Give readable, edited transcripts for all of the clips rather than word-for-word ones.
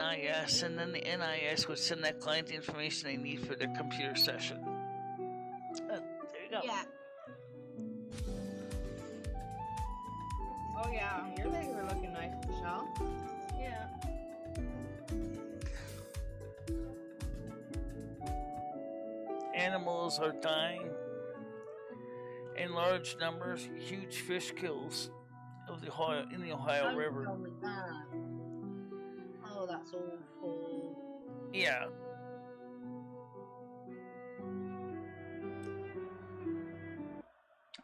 NIS, and then the NIS would send that client the information they need for their computer session. There you go. Yeah. Oh yeah, your legs are looking nice, Michelle. Yeah. Animals are dying in large numbers. Huge fish kills in the Ohio River. Oh, that's awful. Yeah.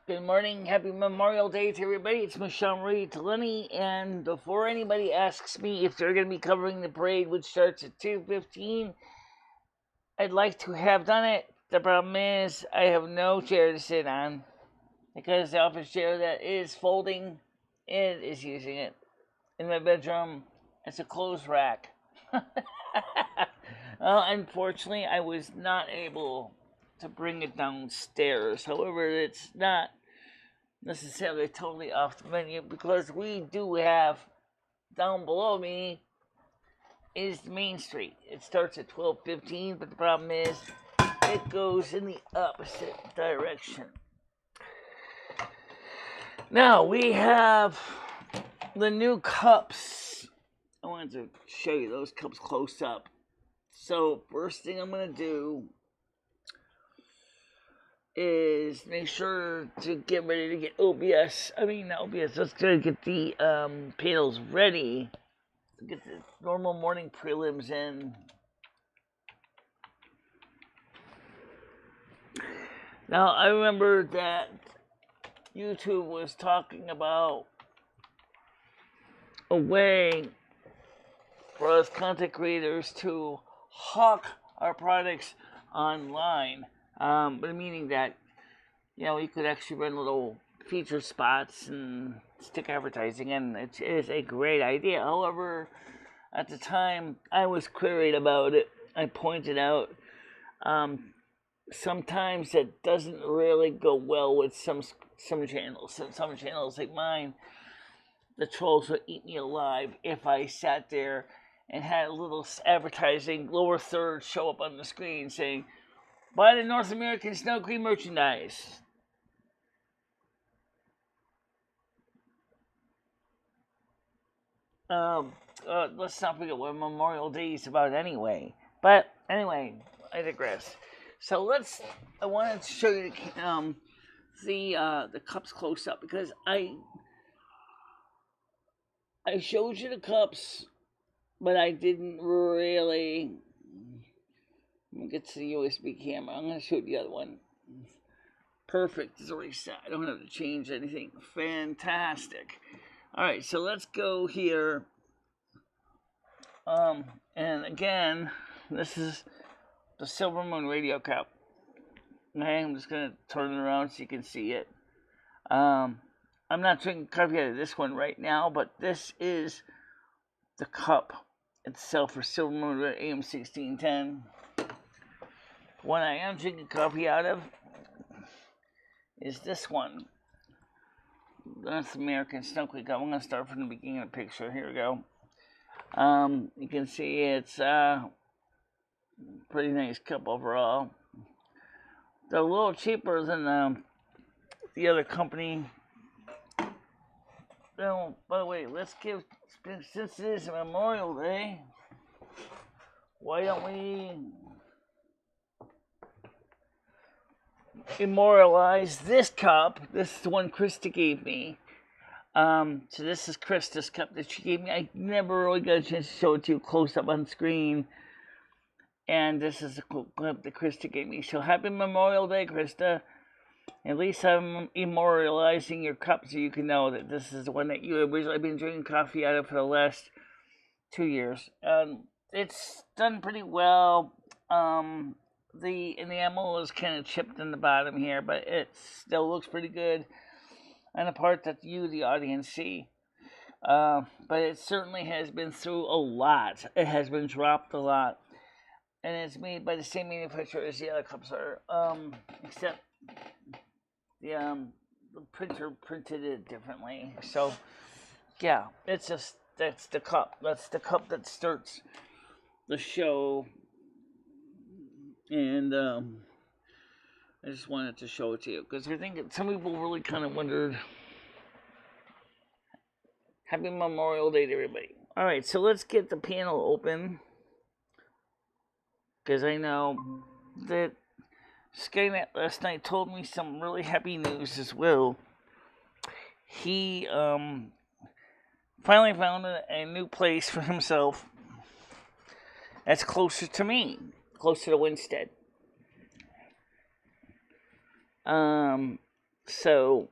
Good morning, happy Memorial Day to everybody. It's MicheleMarieDalene, and before anybody asks me if they're going to be covering the parade, which starts at 2:15, I'd like to have done it. The problem is I have no chair to sit on because the office chair that is folding, it is using it in my bedroom. It's a clothes rack. Unfortunately, I was not able to bring it downstairs. However, it's not necessarily totally off the menu because we do have down below me is the Main Street. It starts at 12:15, but the problem is it goes in the opposite direction. Now we have the new cups. I wanted to show you those cups close up. So first thing I'm going to do is make sure to get ready to get OBS. Not OBS. Let's go get the panels ready to get the normal morning prelims in. Now I remember that YouTube was talking about a way for us content creators to hawk our products online. But meaning that, we could actually run little feature spots and stick advertising in. It is a great idea. However, at the time, I was queried about it. I pointed out sometimes it doesn't really go well with some channels. Some channels like mine, the trolls would eat me alive if I sat there and had a little advertising lower third show up on the screen saying, buy the North American Snow Cream merchandise. Let's not forget what Memorial Day is about anyway. But anyway, I digress. So I wanted to show you the cups close up because I showed you the cups, but I didn't really. Let me get to the USB camera. I'm going to show you the other one. Perfect. It's already set. I don't have to change anything. Fantastic. All right, so let's go here. And again, this is the Silvermoon radio cup. Okay, I'm just going to turn it around so you can see it. I'm not drinking coffee out of this one right now, but this is the cup itself for Silvermoon AM 1610. What I am drinking coffee out of is this one. That's American Snow Cream cup. I'm going to start from the beginning of the picture. Here we go. You can see it's pretty nice cup overall. They're a little cheaper than the other company. Now, by the way, since it is Memorial Day, why don't we immortalize this cup? This is the one Krista gave me. So this is Krista's cup that she gave me. I never really got a chance to show it to you close up on screen. And this is the cup that Krista gave me. So happy Memorial Day, Krista. At least I'm immortalizing your cup so you can know that this is the one that you originally been drinking coffee out of for the last 2 years. It's done pretty well. The enamel is kind of chipped in the bottom here, but it still looks pretty good on the part that you, the audience, see. But it certainly has been through a lot. It has been dropped a lot. And it's made by the same manufacturer as the other cups are, except the printer printed it differently. So, yeah, it's just, that's the cup. That's the cup that starts the show, and I just wanted to show it to you because I think some people really kind of wondered. Happy Memorial Day to everybody. All right, so let's get the panel open because I know that Skynet last night told me some really happy news as well. He finally found a new place for himself that's closer to me, closer to Winstead. So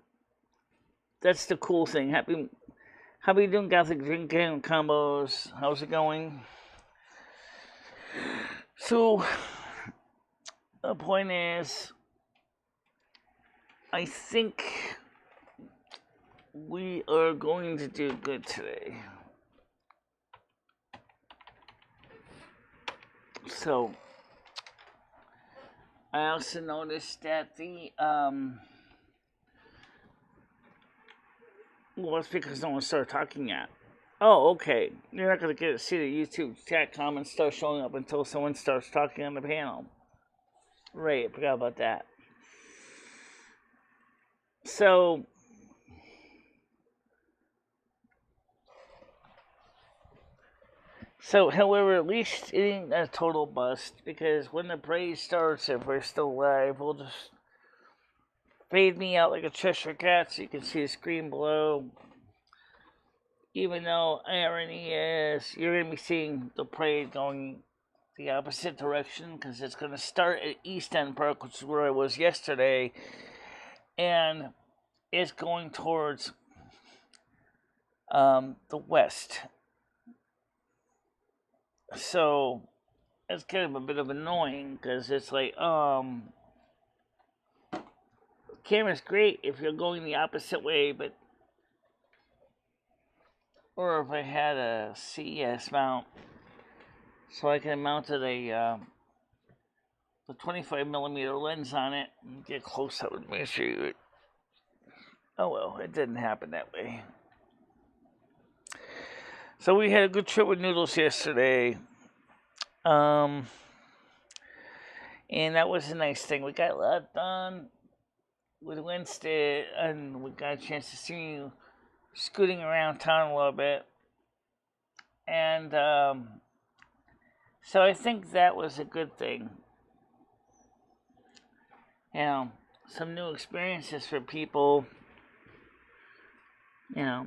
that's the cool thing. How are you doing, Gothic Drinking Combos? How's it going? So the point is, I think we are going to do good today. So I also noticed that the well, it's because no one started talking yet. Oh, okay. You're not going to get to see the YouTube chat comments start showing up until someone starts talking on the panel. Right, I forgot about that. So however, at least it ain't a total bust, because when the parade starts, if we're still live, we'll just fade me out like a Cheshire Cat so you can see the screen below. Even though irony is, you're going to be seeing the parade going the opposite direction, because it's going to start at East End Park, which is where I was yesterday, and it's going towards the west. So it's kind of a bit of annoying, because it's like, camera's great if you're going the opposite way, but or if I had a CES mount, so I can mount a the 25mm lens on it and get close up and make sure you. Oh well, it didn't happen that way. So we had a good trip with Noodles yesterday, and that was a nice thing. We got a lot done with Wednesday, and we got a chance to see you scooting around town a little bit, and so I think that was a good thing. You know, some new experiences for people. You know,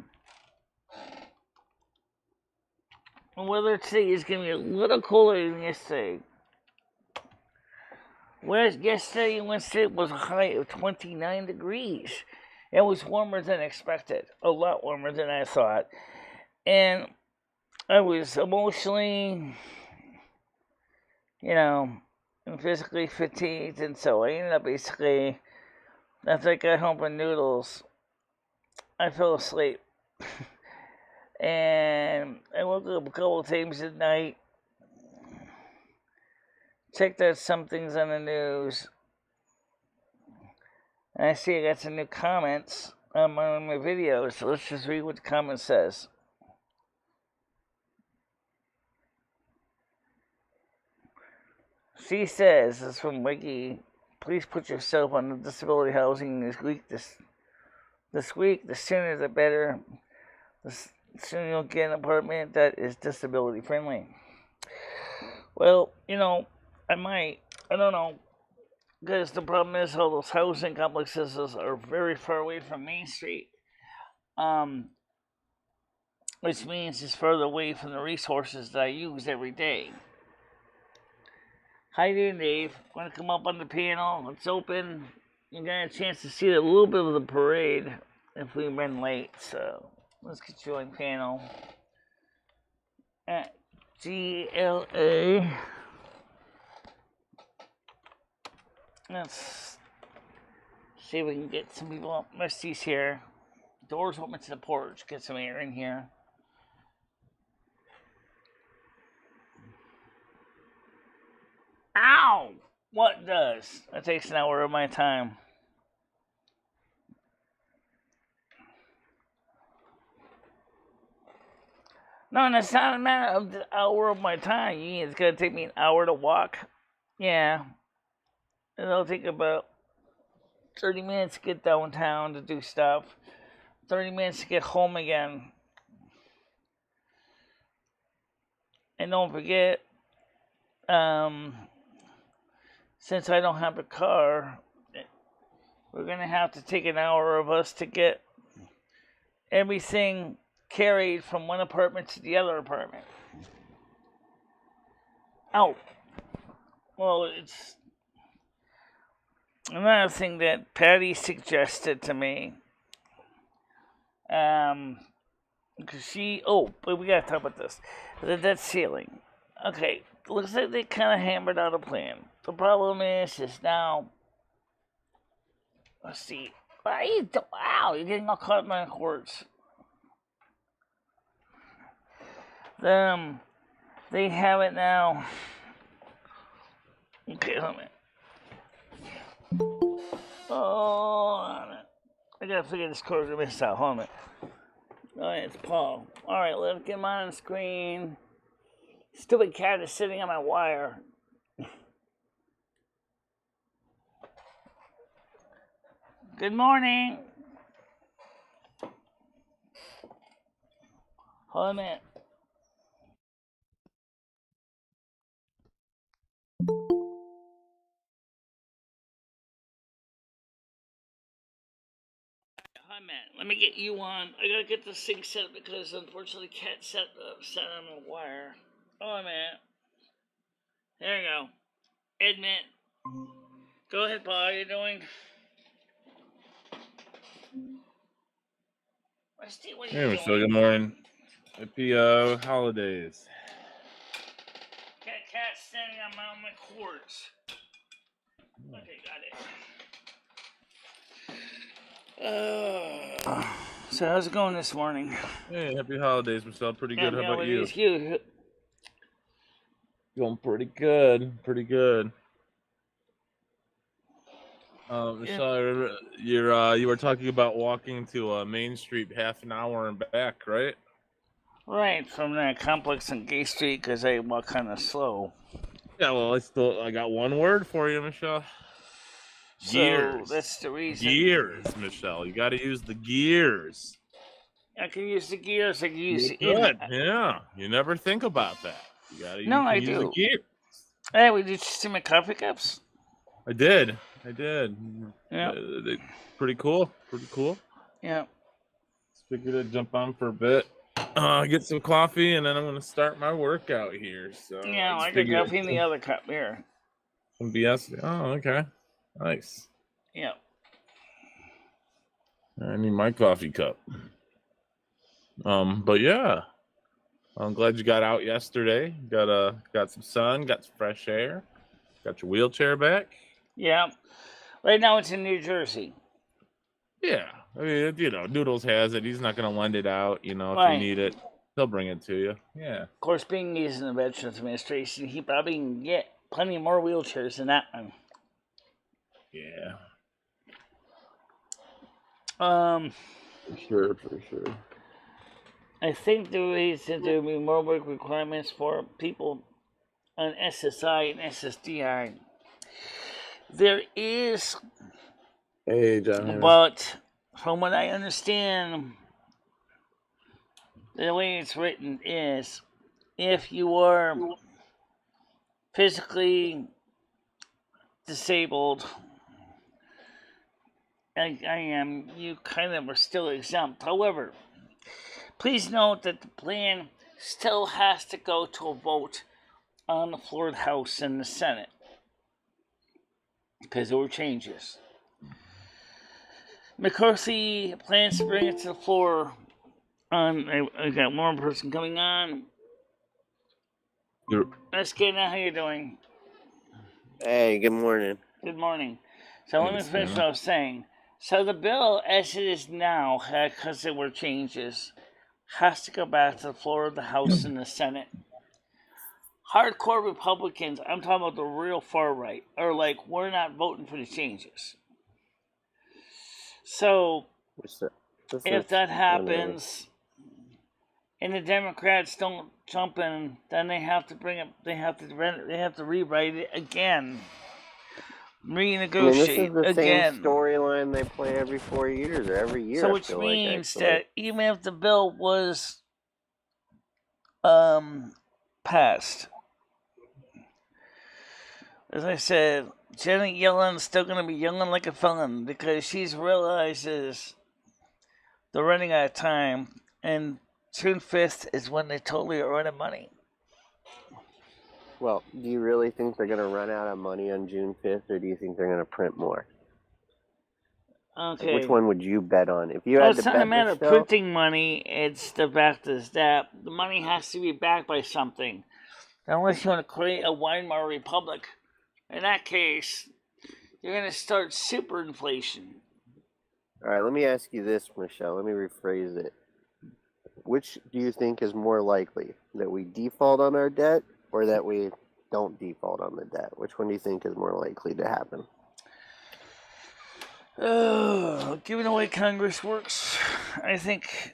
and weather today is going to be a little cooler than yesterday. Whereas yesterday and Wednesday was a high of 29 degrees. It was warmer than expected, a lot warmer than I thought. And I was emotionally, and physically fatigued, and so I ended up basically, after I got home from Noodles, I fell asleep. And I woke up a couple of times at night, checked out some things on the news, and I see I got some new comments on one of my videos, so let's just read what the comment says. She says, this is from Wiki, please put yourself on the disability housing this week. This week, the sooner the better. The sooner you'll get an apartment that is disability friendly. Well, I might. I don't know. Because the problem is all those housing complexes are very far away from Main Street. Which means it's further away from the resources that I use every day. Hi there, Dave. Want to come up on the panel? It's open. You got a chance to see a little bit of the parade if we run late. So let's get you on panel at GLA. Let's see if we can get some people up. Misty's here. Doors open to the porch. Get some air in here. Ow! What does? That takes an hour of my time. No, and it's not a matter of the hour of my time. It's gonna take me an hour to walk. Yeah, it'll take about 30 minutes to get downtown to do stuff. 30 minutes to get home again. And don't forget, since I don't have a car, we're gonna have to take an hour of us to get everything carried from one apartment to the other apartment. Oh, well, it's another thing that Patty suggested to me. Because but we gotta talk about this. The debt ceiling. Okay, looks like they kind of hammered out a plan. The problem is now. Let's see. Wow, you're getting all caught in my words. They have it now. Okay, hold on. Oh, I gotta figure this code to miss out. Hold on. Alright, it's Paul. Alright, let's get him on the screen. Stupid cat is sitting on my wire. Good morning. Hold on a minute. Hi, Matt. Let me get you on. I gotta get this thing set up because unfortunately, cat set on the wire. Oh, Matt. There you go. Admit. Go ahead, Paul. How are you doing? Steve, what are you Hey, Michelle. Good morning. Happy holidays. Cat standing on my cords. Okay, got it. So how's it going this morning? Hey, happy holidays, Michelle. Pretty good. How about you? You? Going pretty good. Pretty good. Michelle, you were talking about walking to Main Street half an hour and back, right? Right, from that complex on Gay Street because I walk kind of slow. Yeah, well, I got one word for you, Michelle. Gears. So that's the reason. Gears, Michelle. You got to use the gears. I can use the gears. I can use the good. Yeah, you never think about that. You got to use the gears. Hey, did you see my coffee cups? I did. Yeah. Pretty cool. Yeah. Figured I'd jump on for a bit. Get some coffee, and then I'm going to start my workout here. So yeah, I got coffee in the other cup here. Some BS. Oh, okay. Nice. Yeah. I need my coffee cup. But yeah, I'm glad you got out yesterday. Got some sun, got some fresh air, got your wheelchair back. Yeah. Right now it's in New Jersey. Yeah. I mean, Noodles has it. He's not going to lend it out. If you need it, he'll bring it to you. Yeah. Of course, being he's in the Veterans Administration, he probably can get plenty more wheelchairs than that one. Yeah. For sure. I think the reason there will be more work requirements for people on SSI and SSDI. There is. Hey, John. But from what I understand, the way it's written is if you are physically disabled, I am, you kind of are still exempt. However, please note that the plan still has to go to a vote on the floor of the House and the Senate because there were changes. McCarthy plans to bring it to the floor. I got one more person coming on. Let's get now. How you doing? Hey, good morning. Good morning. So let me finish what I was saying. So the bill, as it is now, because there were changes, has to go back to the floor of the House and the Senate. Hardcore Republicans, I'm talking about the real far right, are like, we're not voting for the changes. So, if that happens, and the Democrats don't jump in, then they have to bring it. They have to rewrite it again, this is renegotiate the again. same storyline they play every 4 years or every year. So, which means that even if the bill was passed, as I said, Janet Yellen's still going to be yelling like a felon because she realizes they're running out of time, and June 5th is when they totally are out of money. Well, do you really think they're going to run out of money on June 5th, or do you think they're going to print more? Okay. Like, which one would you bet on? If you had to bet, it's not a matter of printing money, it's the fact is that the money has to be backed by something. Unless you want to create a Weimar Republic. In that case, you're going to start super inflation. All right, let me ask you this, Michelle. Let me rephrase it. Which do you think is more likely? That we default on our debt or that we don't default on the debt? Which one do you think is more likely to happen? Given the way Congress works, I think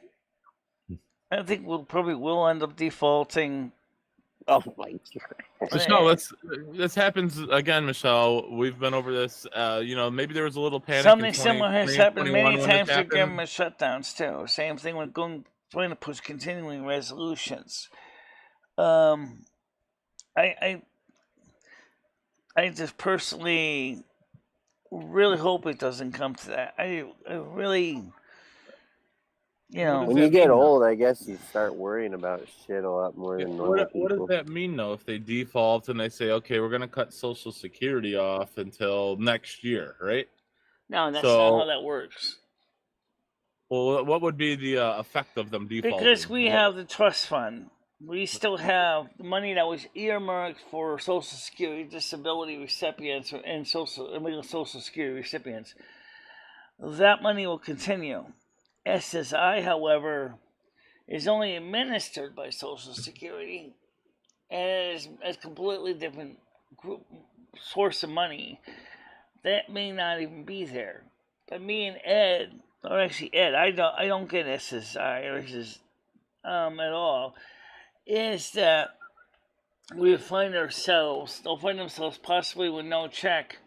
we'll probably end up defaulting. Oh my God! Michelle, this happens again, Michelle. We've been over this. Maybe there was a little panic. Something similar has happened many times with with government shutdowns too. Same thing with trying to push continuing resolutions. I just personally really hope it doesn't come to that. I really, when you get old, I guess you start worrying about shit a lot more than normal people. What does that mean, though, if they default and they say, okay, we're going to cut Social Security off until next year, right? No, that's not how that works. Well, what would be the effect of them defaulting? Because we have the trust fund. We still have the money that was earmarked for Social Security disability recipients and Social Security recipients. That money will continue. SSI, however, is only administered by Social Security and is a completely different source of money. That may not even be there. But me and Ed, or actually Ed, I don't get SSI or at all, is that they'll find themselves possibly with no check,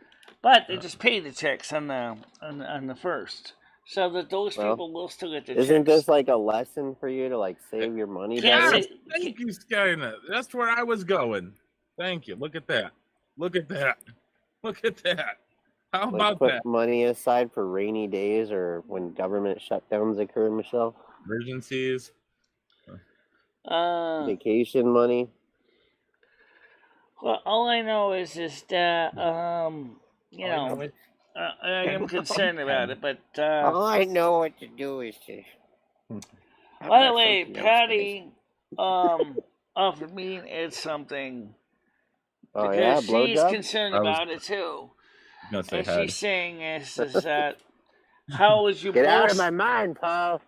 but they just pay the checks on the first. So that those people will still get the checks. Isn't this like a lesson for you to save your money better? Yes, thank you, Skynet. That's where I was going. Thank you. Look at that. Look at that. Look at that. How about that? Put money aside for rainy days or when government shutdowns occur, Michelle? Emergencies. Vacation money. Well, all I know is that I am concerned about it, but all I know what to do is to. By the way, Patty offered me and Ed something because she's concerned about it too. And she's saying is that how would you get out of my mind, Paul?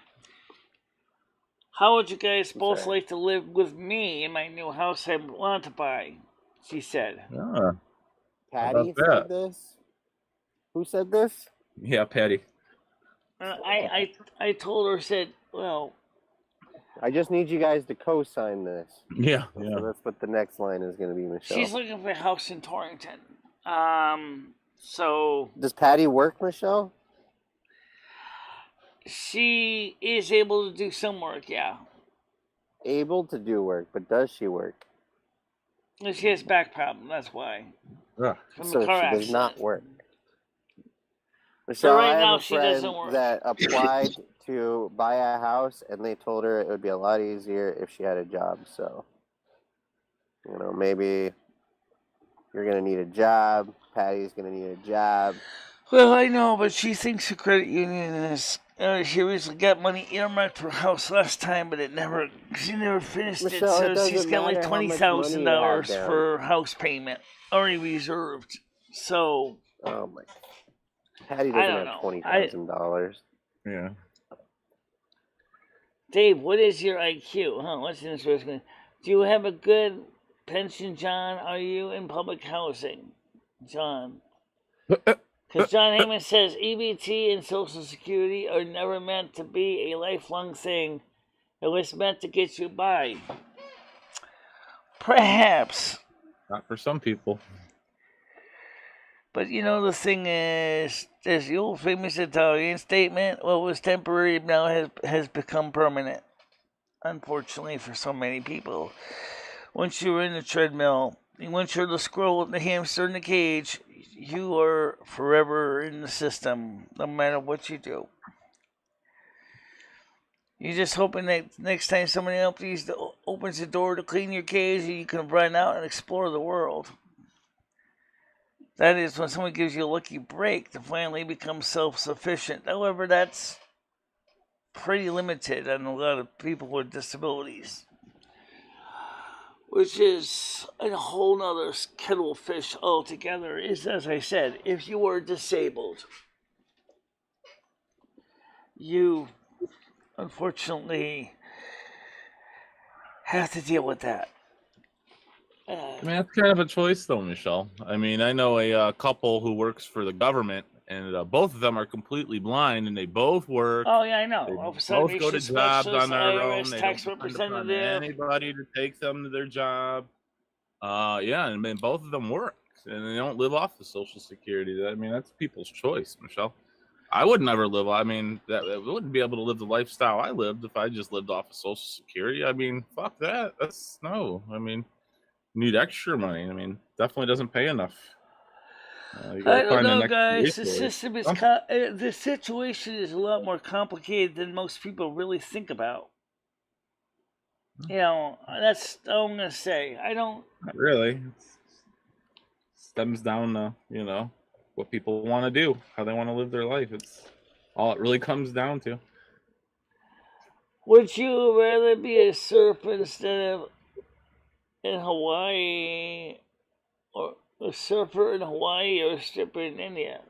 How would you guys both like to live with me in my new house I want to buy? She said. Patty said this? Who said this? Yeah, Patty. I told her, well, I just need you guys to co-sign this. Yeah. So that's what the next line is going to be, Michelle. She's looking for a house in Torrington. So does Patty work, Michelle? She is able to do some work, yeah. Able to do work, but does she work? She has back problem, that's why. So she does not work. Michelle, so right I now have a she friend doesn't work. that applied to buy a house, and they told her it would be a lot easier if she had a job. So, maybe you're going to need a job. Patty's going to need a job. Well, I know, but she thinks her credit union is. She originally got money earmarked for a house last time, but she never finished Michelle, it. So she's got like $20,000 for house payment already reserved. So. Oh my. Patty doesn't have $20,000. Yeah. Dave, what is your IQ? What's interesting? Do you have a good pension, John? Are you in public housing, John? Because John Heyman says EBT and Social Security are never meant to be a lifelong thing. It was meant to get you by. Perhaps. Not for some people. But you know, the thing is, there's the old famous Italian statement, what was temporary now has become permanent. Unfortunately for so many people. Once you're in the treadmill, once you're the squirrel and the hamster in the cage, you are forever in the system, no matter what you do. You're just hoping that next time somebody else opens the door to clean your cage, you can run out and explore the world. That is when someone gives you a lucky break to finally become self-sufficient. However, that's pretty limited on a lot of people with disabilities. Which is a whole nother kettle of fish altogether, is, as I said, if you are disabled, you unfortunately have to deal with that. I mean, that's kind of a choice, though, Michelle. I mean, I know a couple who works for the government, and both of them are completely blind, and they both work. Oh yeah, I know. They Both go to jobs on their own. They tax don't depend upon representative. anybody to take them to their job. Yeah, and I mean, both of them work, and they don't live off the Social Security. I mean, that's people's choice, Michelle. I would never live. I mean, I wouldn't be able to live the lifestyle I lived if I just lived off of Social Security. I mean, fuck that. That's no. I mean, you need extra money. I mean, definitely doesn't pay enough. You I gotta don't find the know, next guys. The resource. system is the situation is a lot more complicated than most people really think about. You know, that's all I'm gonna say. I don't. Not really. It stems down to, you know, what people want to do, how they want to live their life. It's all it really comes down to. Would you rather be a surfer instead of in Hawaii, or a surfer in Hawaii, or a stripper in India?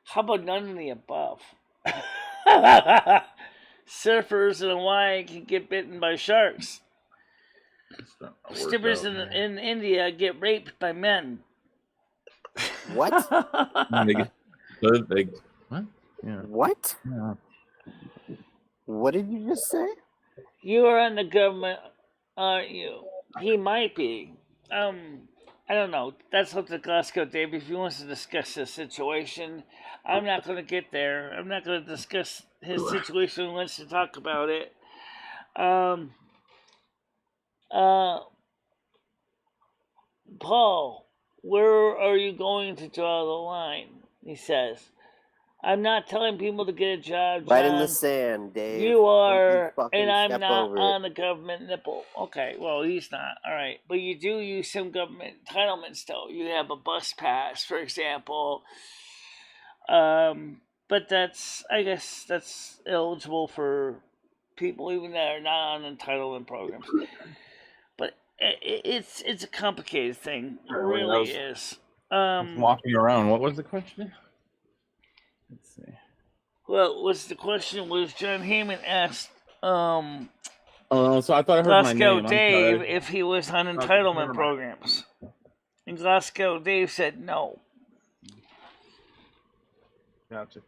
How about none of the above? Surfers in Hawaii can get bitten by sharks. Strippers in India get raped by men. What? What? Yeah. What? Yeah. What did you just say? You are in the government, aren't you? He might be. I don't know. That's up to Glasgow Dave if he wants to discuss this situation. I'm not going to get there. I'm not going to discuss his situation unless to talk about it. Paul, where are you going to draw the line? He says. I'm not telling people to get a job, John. Right in the sand, Dave. You are, and I'm step not over on the government nipple. Okay, well, he's not. All right. But you do use some government entitlements, though. You have a bus pass, for example. But I guess that's eligible for people even that are not on entitlement programs. But it's a complicated thing. It really is. Walking around. What was the question? Let's see. Well, what's the question? Was John Heyman asked so I thought I heard my Glasgow name. Dave if he was on entitlement programs. And Glasgow Dave said no. Gotcha.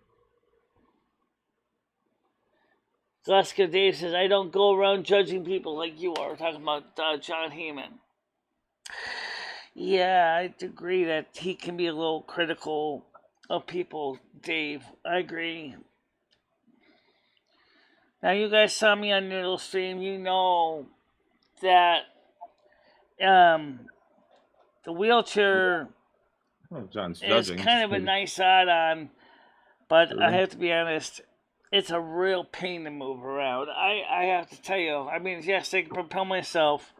Glasgow Dave says, I don't go around judging people like you are. We're talking about John Heyman. Yeah, I agree that he can be a little critical of people, Dave. I agree. Now, you guys saw me on Noodle Stream. You know that the wheelchair John's is judging. kind of a nice add-on, but I have to be honest, it's a real pain to move around. I have to tell you, I mean, yes, I can propel myself.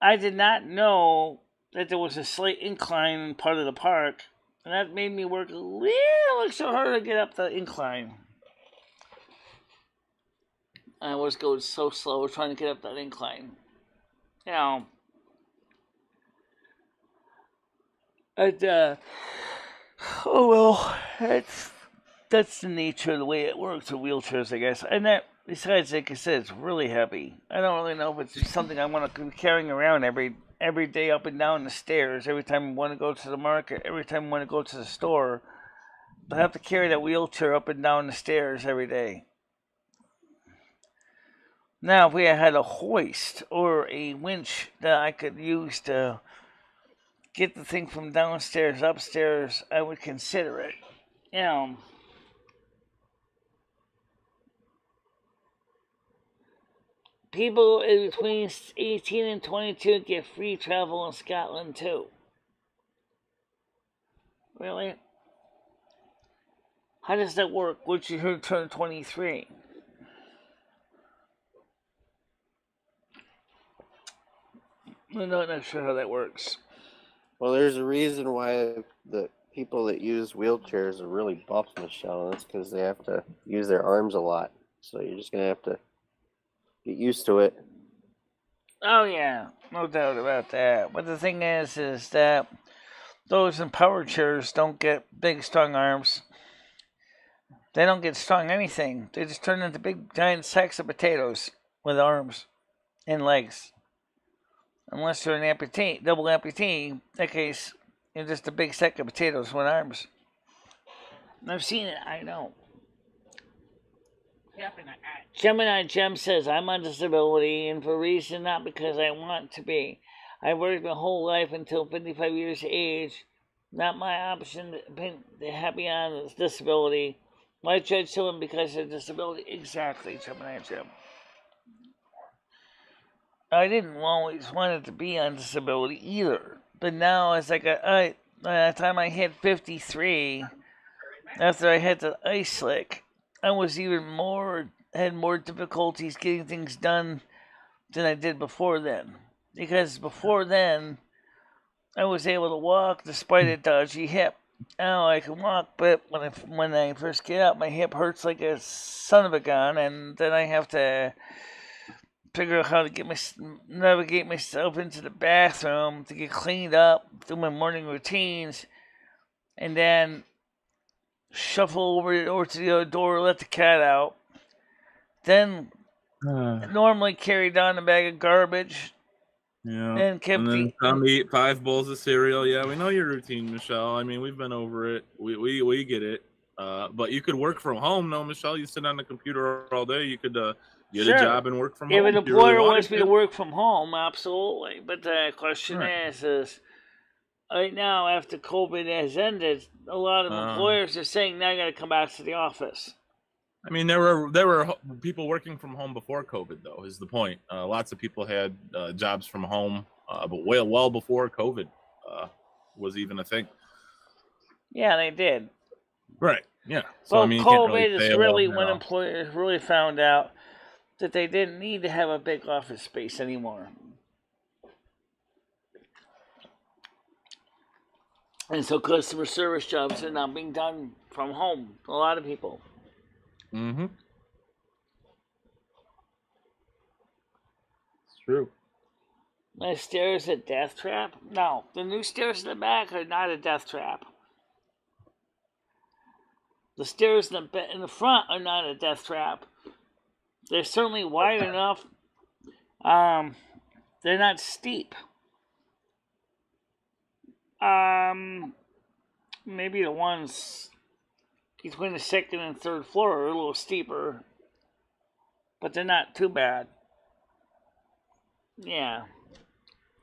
I did not know that there was a slight incline in part of the park, and that made me work a little extra hard to get up the incline. I was going so slow trying to get up that incline. You know, and, oh well, that's the nature of the way it works with wheelchairs, I guess. And that, besides, like I said, it's really heavy. I don't really know if it's something I want to be carrying around every day up and down the stairs, every time I want to go to the market, every time I want to go to the store. I have to carry that wheelchair up and down the stairs every day. Now, if we had a hoist or a winch that I could use to get the thing from downstairs upstairs, I would consider it. You know, people between 18 and 22 get free travel in Scotland too. Really? How does that work once you turn 23? I'm not sure how that works. Well, there's a reason why the people that use wheelchairs are really buff, Michelle. That's because they have to use their arms a lot. So you're just going to have to get used to it. Oh, yeah. No doubt about that. But the thing is that those in power chairs don't get big, strong arms. They don't get strong anything. They just turn into big, giant sacks of potatoes with arms and legs. Unless you're an amputee, double amputee, in that case, you're just a big sack of potatoes with arms. I've seen it, I know. Gemini Gem says, I'm on disability, and for a reason not because I want to be. I worked my whole life until 55 years of age. Not my option to happy on disability. Why judge someone because of disability? Exactly, Gemini Gem. I didn't always want it to be on disability either. But now it's like by the time I hit 53, after I hit the ice slick, I was had more difficulties getting things done than I did before then. Because before then, I was able to walk despite a dodgy hip. Now I can walk, but when I first get up, my hip hurts like a son of a gun, and then I have to figure out how to navigate myself into the bathroom to get cleaned up, do my morning routines, and then shuffle over to the other door, let the cat out. Then normally carry down a bag of garbage. Yeah. And then time to eat 5 bowls of cereal. Yeah, we know your routine, Michelle. I mean, we've been over it. We get it. But you could work from home, no, Michelle? You sit on the computer all day. You could get a job and work from home. If an employer wants me to work from home, absolutely. But the question is right now, after COVID has ended, a lot of employers are saying now you got to come back to the office. I mean, there were people working from home before COVID, though, is the point. Lots of people had jobs from home, but well before COVID was even a thing. Yeah, they did. Right. Yeah. So well, I mean, COVID is really when employers really found out that they didn't need to have a big office space anymore. And so customer service jobs are now being done from home. A lot of people. Mm-hmm. It's true. My stairs a death trap? No, the new stairs in the back are not a death trap. The stairs in the front are not a death trap. They're certainly wide enough. They're not steep. Maybe the ones between the second and third floor are a little steeper, but they're not too bad. Yeah.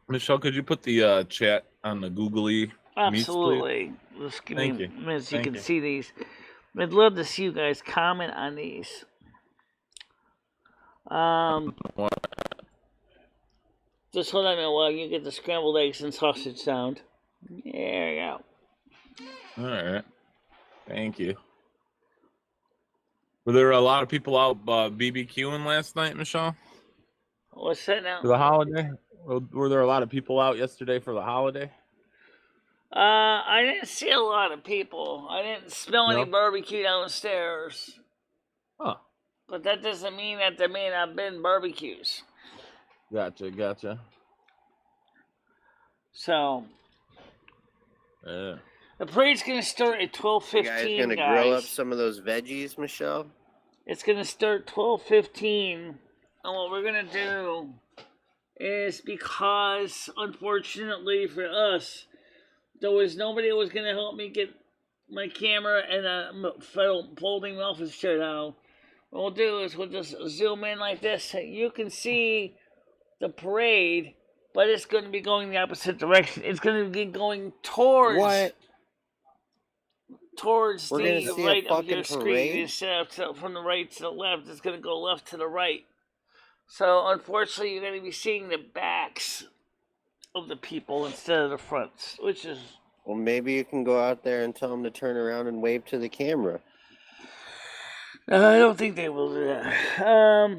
Michelle, could you put the chat on the googly? Absolutely. Just give me a minute so you can see these. I'd love to see you guys comment on these. Just hold on a minute while you get the scrambled eggs and sausage sound. There we go. All right. Thank you. Were there a lot of people out BBQing last night, Michelle? What's that now? For the holiday? Were there a lot of people out yesterday for the holiday? I didn't see a lot of people. I didn't smell any barbecue downstairs. Huh. But that doesn't mean that there may not have been barbecues. Gotcha. So, yeah. The parade's going to start at 12:15, You guys going to grill up some of those veggies, Michelle? It's going to start 12:15. And what we're going to do is, because, unfortunately for us, there was nobody who was going to help me get my camera and a folding office chair now. what we'll do is we'll just zoom in like this. You can see the parade, but it's going to be going the opposite direction. It's going to be going towards What? towards We're gonna the see a right of fucking your screen parade? instead of from the right to the left. It's going to go left to the right. So unfortunately, you're going to be seeing the backs of the people instead of the fronts, which is. Well, maybe you can go out there and tell them to turn around and wave to the camera. I don't think they will do that. Or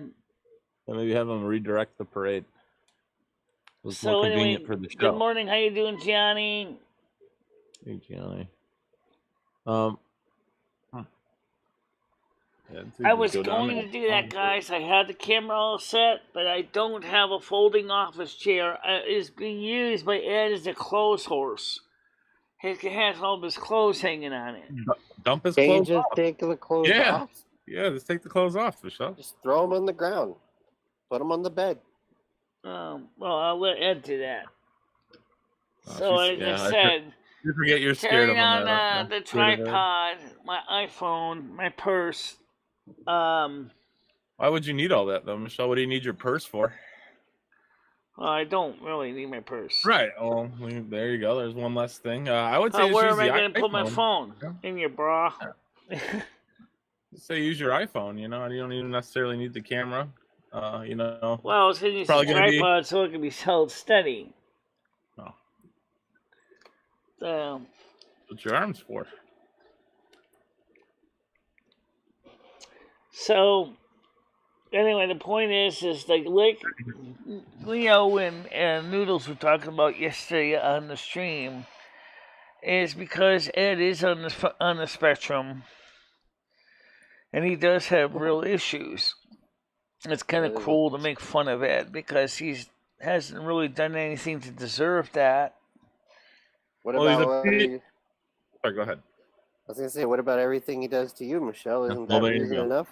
maybe have them redirect the parade. It's So more anyway, convenient for the show. good morning. How you doing, Gianni? Hey, Gianni. Yeah, I was going to do that, guys. I had the camera all set, but I don't have a folding office chair. It's being used by Ed as a clothes horse. He has all of his clothes hanging on it. Dump his Can't you clothes just off. take the clothes Yeah. off? Yeah, just take the clothes off, Michelle. Just throw them on the ground. Put them on the bed. Well, I'll let Ed do that. Oh, So, like I said, you forget you're scared carrying of him. on the tripod, my iPhone, my purse. Why would you need all that, though, Michelle? What do you need your purse for? Well, I don't really need my purse. Right. Well, there you go. There's one less thing. I would say where use am I the going to put my iPhone. phone? Yeah. In your bra? Say use your iPhone. You don't even necessarily need the camera. Well, I was going to use the tripod so it can be held steady. Oh. What's your arms for? So, anyway, the point is like Leo and Noodles were talking about yesterday on the stream, is because Ed is on the spectrum, and he does have real issues. It's kind of cruel to make fun of Ed because he hasn't really done anything to deserve that. What about? Sorry, go ahead. I was gonna say, what about everything he does to you, Michelle? Isn't Well, that there you reason go. enough?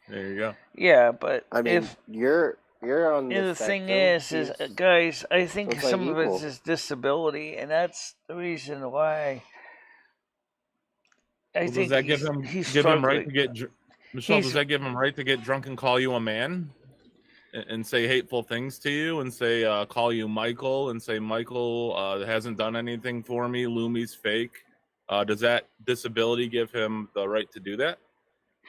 There you go. Yeah, but I mean, if you're on the thing is guys, I think some of it is disability, and that's the reason why. I think does that give him right to get Michelle? Does that give him right to get drunk and call you a man, and say hateful things to you, and say call you Michael, and say Michael hasn't done anything for me, Lumi's fake? Does that disability give him the right to do that?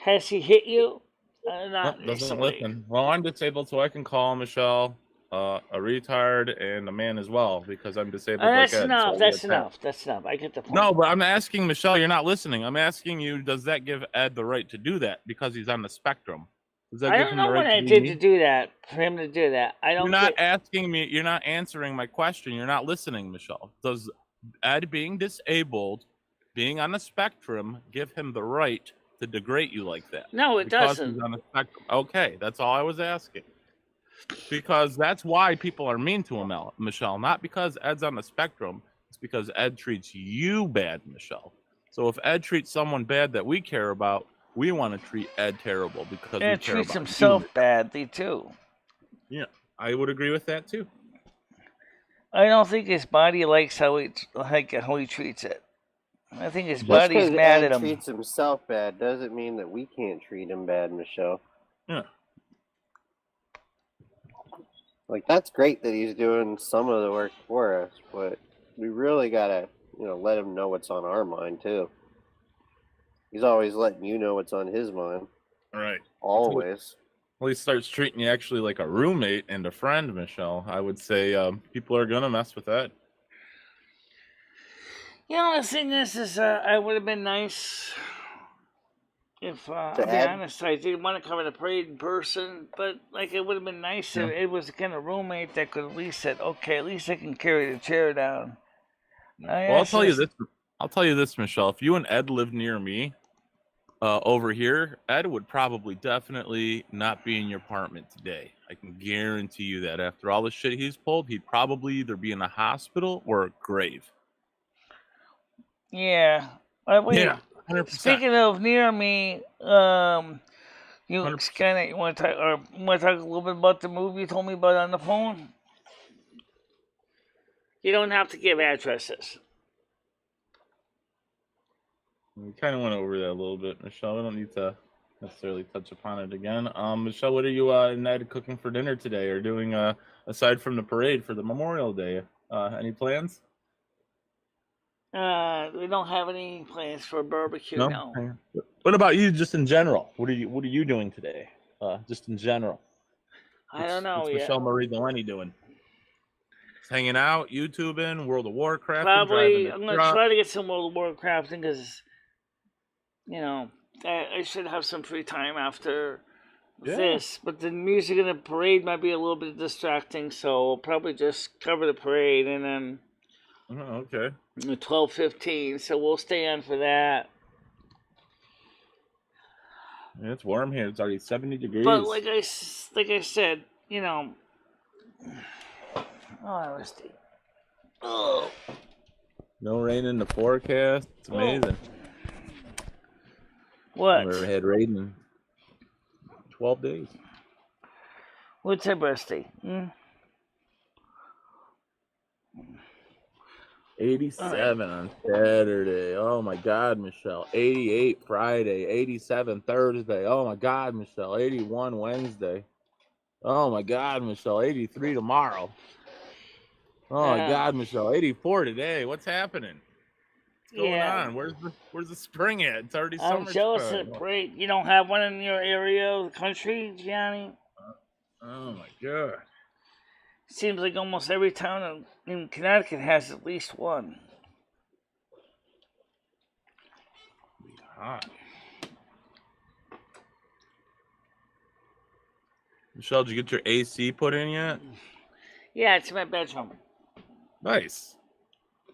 Has he hit you? Not doesn't listen. Well, I'm disabled, so I can call Michelle a retard and a man as well because I'm disabled. That's enough. That's enough. That's enough. I get the point. No, but I'm asking Michelle. You're not listening. I'm asking you. Does that give Ed the right to do that because he's on the spectrum? Does that I give don't him know the right what I to did me? to do that for him to do that. I don't. You're not asking me. You're not answering my question. You're not listening, Michelle. Does Ed being disabled, being on the spectrum, give him the right to degrade you like that? No, it doesn't. He's on the spectrum. Okay, that's all I was asking. Because that's why people are mean to him, Michelle. Not because Ed's on the spectrum. It's because Ed treats you bad, Michelle. So if Ed treats someone bad that we care about, we want to treat Ed terrible because Ed treats himself badly too. Yeah, I would agree with that too. I don't think his body likes how he treats it. I think his body's mad at him. Treats himself bad doesn't mean that we can't treat him bad, Michelle. Yeah. Like, that's great that he's doing some of the work for us, but we really gotta, let him know what's on our mind too. He's always letting you know what's on his mind. Right. Always. Well, he starts treating you actually like a roommate and a friend, Michelle. I would say people are gonna mess with that. The thing is I would have been nice if, I'll be honest, I didn't want to cover the parade in person, but, it would have been nice if it was the kind of roommate that could at least said, okay, at least I can carry the chair down. I'll tell you this, Michelle. If you and Ed lived near me over here, Ed would probably definitely not be in your apartment today. I can guarantee you that. After all the shit he's pulled, he'd probably either be in a hospital or a grave. Yeah. Yeah. 100%. Speaking of near me, you want to talk a little bit about the movie you told me about on the phone? You don't have to give addresses. We kind of went over that a little bit, Michelle. We don't need to necessarily touch upon it again. Michelle, what are you United cooking for dinner today, or doing aside from the parade for the Memorial Day? Any plans? We don't have any plans for a barbecue. No. Okay. What about you, just in general? What are you doing today? Just in general. I don't know What's yet. MicheleMarieDalene doing? Just hanging out, YouTubing, World of Warcraft. Probably, I'm gonna try to get some World of Warcraft because, you know, I should have some free time after this. But the music in the parade might be a little bit distracting, so I'll probably just cover the parade and then. Oh, okay. 12:15, so we'll stay on for that. Yeah, it's warm here. It's already 70 degrees. But like I said, you know. Oh, rusty. Oh. No rain in the forecast. It's amazing. What? I've never had rain in 12 days. What's up, Rusty? 87 on Saturday. Oh my God, Michelle. 88 Friday. 87 Thursday. Oh my God, Michelle. 81 Wednesday. Oh my God, Michelle. 83 tomorrow. Oh my God, Michelle. 84 today. What's happening? What's going on? Where's the spring at? It's already summer. I'm jealous of the parade. You don't have one in your area of the country, Gianni? Oh my God. Seems like almost every town in Connecticut has at least one. Hot. Michelle, did you get your AC put in yet? Yeah, it's in my bedroom. Nice.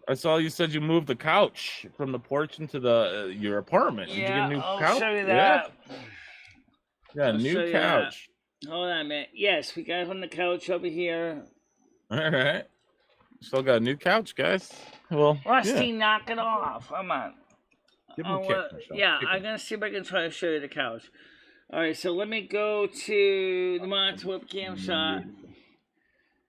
I saw you said you moved the couch from the porch into your apartment. Did you get a new couch? I'll show you that. Yeah, new couch. Hold on a minute. Yes, we got it on the couch over here. All right. Still got a new couch, guys. Well, Rusty, knock it off. Come on. Give him a kick, Michelle. Yeah, I'm going to see if I can try to show you the couch. All right, so let me go to the monitor webcam shot.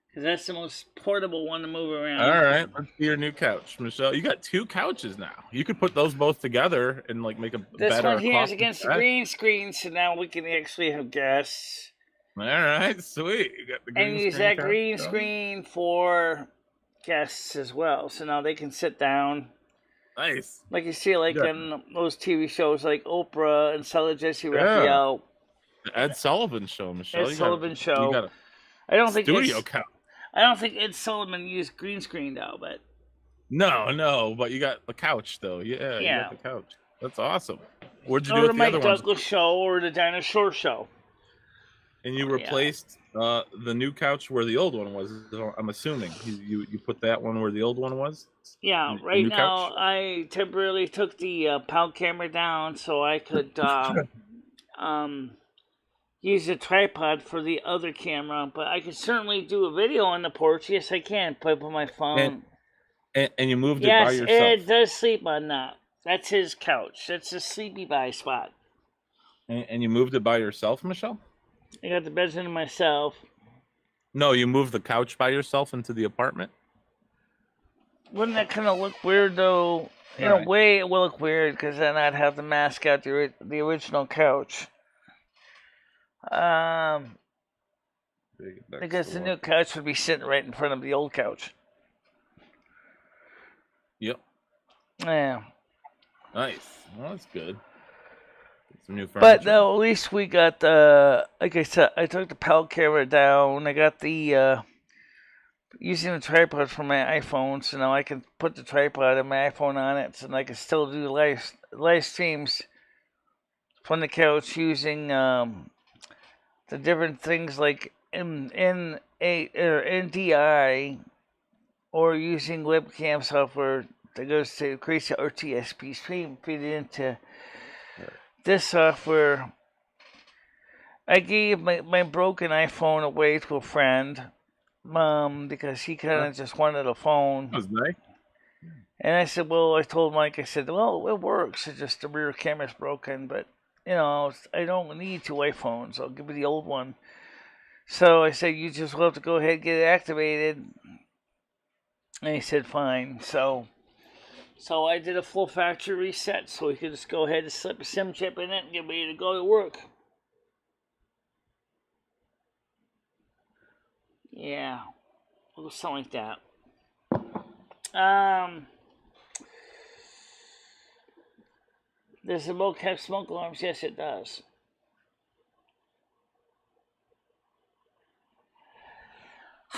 Because that's the most portable one to move around. All right, let's see your new couch. Michelle, you got two couches now. You could put those both together and like make a better. This one here is against the green screen, so now we can actually have guests. All right, sweet. You got the green and use that green screen for guests as well. So now they can sit down. Nice. Like you see, like in those TV shows like Oprah and Stella Jesse Raphael. Ed Sullivan show, Michelle. Ed Sullivan show. You got a I don't think studio couch. I don't think Ed Sullivan used green screen though, but no, but you got the couch though. Yeah, you got the couch. That's awesome. What'd you do with the Mike other Douglas ones? show or the Dinosaur show. And you replaced the new couch where the old one was. I'm assuming you put that one where the old one was. Yeah, right now I temporarily took the PAL camera down so I could use a tripod for the other camera, but I could certainly do a video on the porch. Yes, I can. Put on my phone. And you moved it by yourself. Yes, Ed does sleep on that. That's his couch. That's a sleepy by spot. And you moved it by yourself, Michelle? I got the bedroom to myself. No, you moved the couch by yourself into the apartment? Wouldn't that kind of look weird, though? In a way, it will look weird, because then I'd have to mask out the original couch. Because the new couch would be sitting right in front of the old couch. Yep. Yeah. Nice. Well, that's good. Some new furniture. But no, at least we got the, like I said, I took the PAL camera down. I got the, using the tripod for my iPhone, so now I can put the tripod and my iPhone on it, so I can still do live streams from the couch using the different things like N8 or NDI, or using webcam software that goes to create the RTSP stream, feed it into this software. I gave my broken iPhone away to a friend, because he kind of just wanted a phone. That was nice. And I said, well, I told Mike, I said, well, it works. It's just the rear camera's broken, but, you know, I don't need two iPhones. I'll give you the old one. So I said, you just will have to go ahead and get it activated. And he said, fine. So So I did a full factory reset so we could just go ahead and slip a SIM chip in it and get ready to go to work. Yeah, or something like that. Does the boat have smoke alarms? Yes, it does.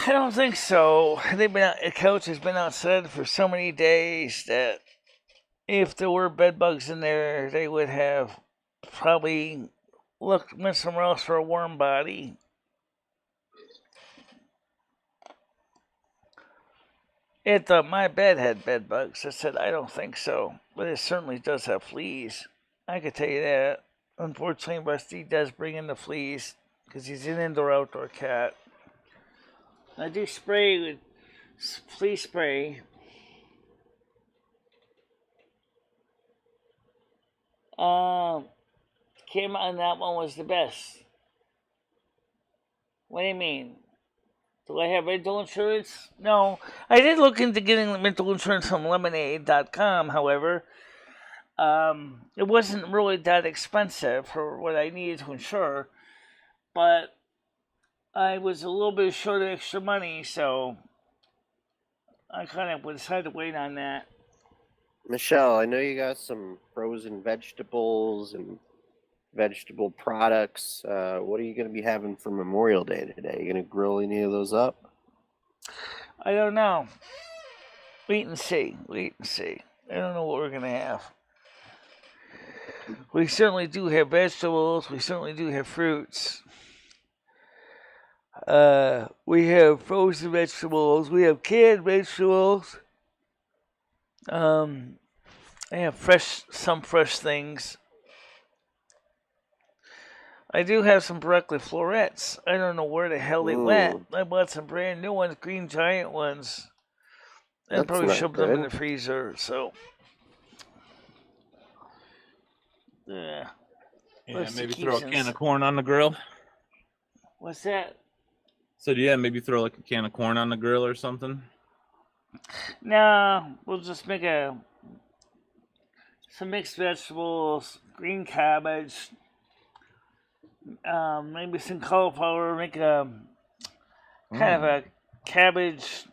I don't think so. The couch has been outside for so many days that if there were bed bugs in there, they would have probably went somewhere else for a warm body. It thought my bed had bed bugs. I said, I don't think so. But it certainly does have fleas. I could tell you that. Unfortunately, Rusty does bring in the fleas because he's an indoor-outdoor cat. I do spray with flea spray. Came on that one was the best. What do you mean? Do I have rental insurance? No. I did look into getting rental insurance from lemonade.com, however. It wasn't really that expensive for what I needed to insure. But I was a little bit short of extra money, so I kind of decided to wait on that. Michelle, I know you got some frozen vegetables and vegetable products. What are you going to be having for Memorial Day today? Are you going to grill any of those up? I don't know. Wait and see. I don't know what we're going to have. We certainly do have vegetables. We certainly do have fruits. We have frozen vegetables. We have canned vegetables. I have some fresh things. I do have some broccoli florets. I don't know where the hell they went. I bought some brand new ones, green giant ones. And probably shoved them in the freezer, so. Yeah. Yeah, maybe throw a can of corn on the grill. What's that? So yeah, maybe throw like a can of corn on the grill or something. No, we'll just make some mixed vegetables, green cabbage, maybe some cauliflower. Make a kind of a cabbage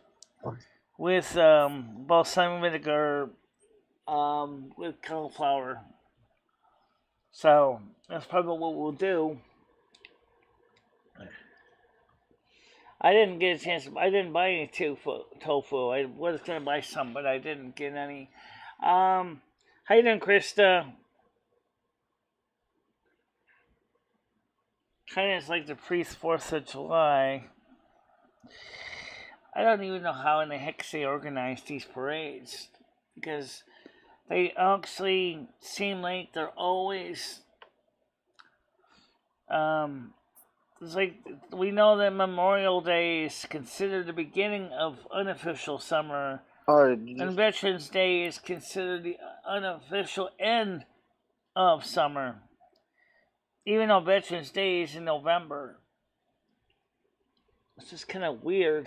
with balsamic vinegar with cauliflower. So that's probably what we'll do. I didn't get a chance. I didn't buy any tofu. I was going to buy some, but I didn't get any. How you doing, Krista? Kind of like the pre-4th of July. I don't even know how in the heck they organize these parades. Because they actually seem like they're always... It's like we know that Memorial Day is considered the beginning of unofficial summer, and Veterans Day is considered the unofficial end of summer. Even though Veterans Day is in November, it's just kind of weird.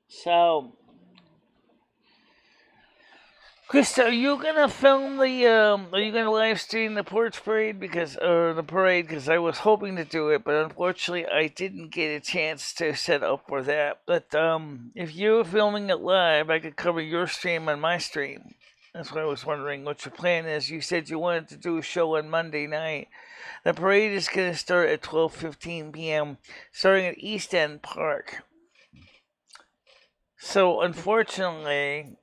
So. Krista, are you gonna film are you gonna live stream the porch parade because I was hoping to do it, but unfortunately I didn't get a chance to set up for that. But if you're filming it live, I could cover your stream on my stream. That's what I was wondering what your plan is. You said you wanted to do a show on Monday night. The parade is gonna start at 12:15 p.m. starting at East End Park. So unfortunately,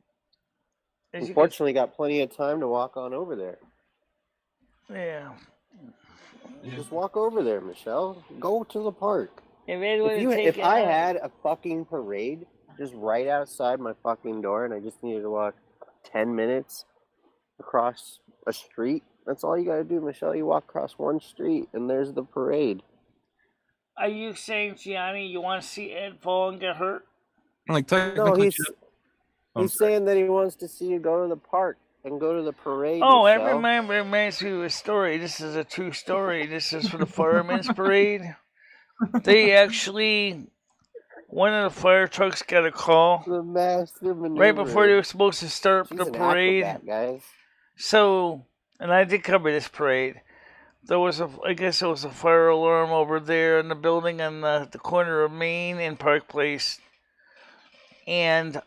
got plenty of time to walk on over there. Yeah. Just walk over there, Michelle. Go to the park. If I had a fucking parade just right outside my fucking door and I just needed to walk 10 minutes across a street, that's all you gotta do, Michelle. You walk across one street and there's the parade. Are you saying, Gianni, you want to see Ed fall and get hurt? Like technically, he's saying that he wants to see you go to the park and go to the parade. Oh, Michelle. that reminds me of a story. This is a true story. This is for the Firemen's Parade. They actually one of the fire trucks got a call The master maneuver. right before they were supposed to start She's the an parade. acrobat, guys. So, and I did cover this parade. There was I guess there was a fire alarm over there in the building on the corner of Main and Park Place. And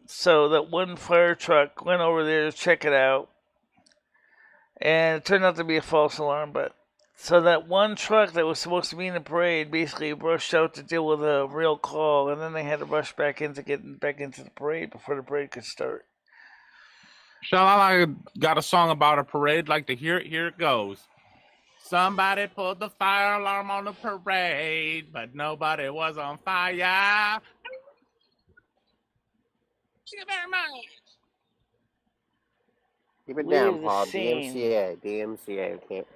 so that one fire truck went over there to check it out. And it turned out to be a false alarm, but so that one truck that was supposed to be in the parade basically rushed out to deal with a real call, and then they had to rush back in to get back into the parade before the parade could start. Shall I got a song about a parade? Like to hear it? Here it goes. Somebody pulled the fire alarm on the parade, but nobody was on fire. Thank you very much. Keep it Leave down, the Paul. scene. DMCA. Can't.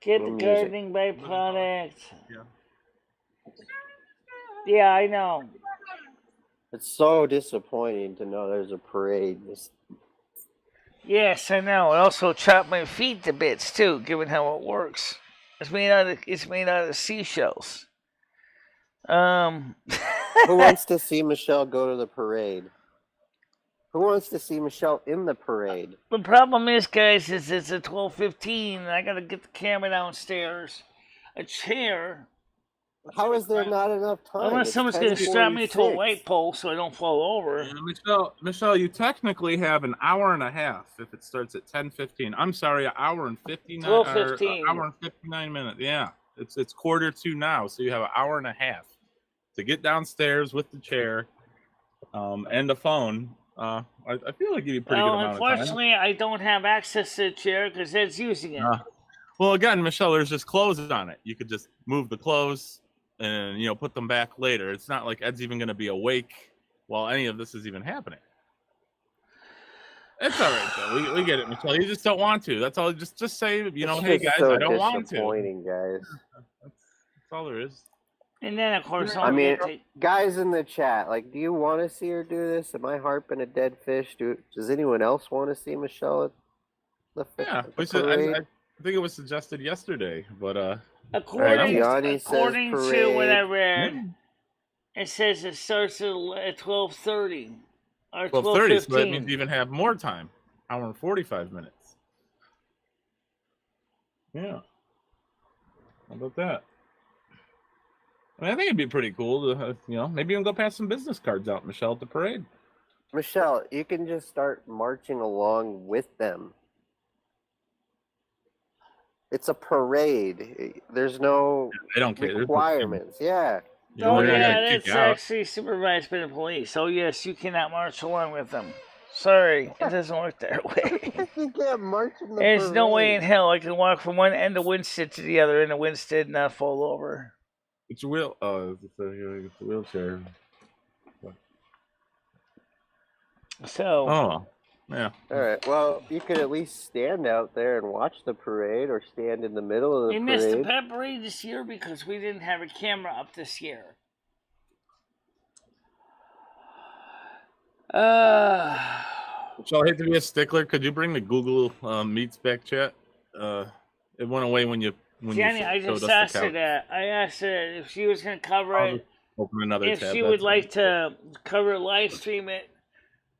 Get the Music. gardening byproduct. Yeah, I know. It's so disappointing to know there's a parade. Yes, I know. I also chop my feet to bits too, given how it works. It's made out of seashells. Who wants to see Michelle go to the parade? Who wants to see Michelle in the parade? The problem is, guys, is it's at 12:15, and I gotta get the camera downstairs. A chair. How is there not enough time? Unless It's someone's gonna strap me to a 10:46. light pole so I don't fall over. Michelle, you technically have an hour and a half if it starts at 10:15. I'm sorry, an hour and 59. 12:15. Hour and 59 minutes. Yeah, it's 1:45 now, so you have an hour and a half to get downstairs with the chair, and the phone. I feel like you'd be pretty good amount of time. Unfortunately, I don't have access to the chair because Ed's using it. Well, again, Michelle, there's just clothes on it. You could just move the clothes and put them back later. It's not like Ed's even going to be awake while any of this is even happening. It's all right, though. We get it, Michelle. You just don't want to. That's all. Just say, hey guys, so I don't want to. disappointing, guys. That's all there is. And then, of course, I mean, guys in the chat, like, do you want to see her do this? Am I harping a dead fish? Does anyone else want to see Michelle at the Yeah, the parade? I think it was suggested yesterday, but according says to what I read, it says it starts at 12:30 or 12:30, so that 12:15. means you even have more time, hour and 45 minutes. Yeah, how about that? I mean, I think it'd be pretty cool to, maybe even go pass some business cards out, Michelle, at the parade. Michelle, you can just start marching along with them. It's a parade. There's no I don't care. requirements. Yeah. Oh, yeah, that's actually supervised by the police. Oh, yes, you cannot march along with them. Sorry, it doesn't work that way. You can't march in the There's parade. no way in hell I can walk from one end of Winstead to the other end of Winstead and not fall over. It's a wheel. Oh, it's a wheelchair. So. Oh, yeah. All right. Well, you could at least stand out there and watch the parade, or stand in the middle of the We parade. missed the pep parade this year because we didn't have a camera up this year. So I hate to be a stickler. Could you bring the Google Meets back chat? It went away when you. Jenny, I just asked her that. I asked her if she was going to cover it. Open another if tab. she would like to cover live stream it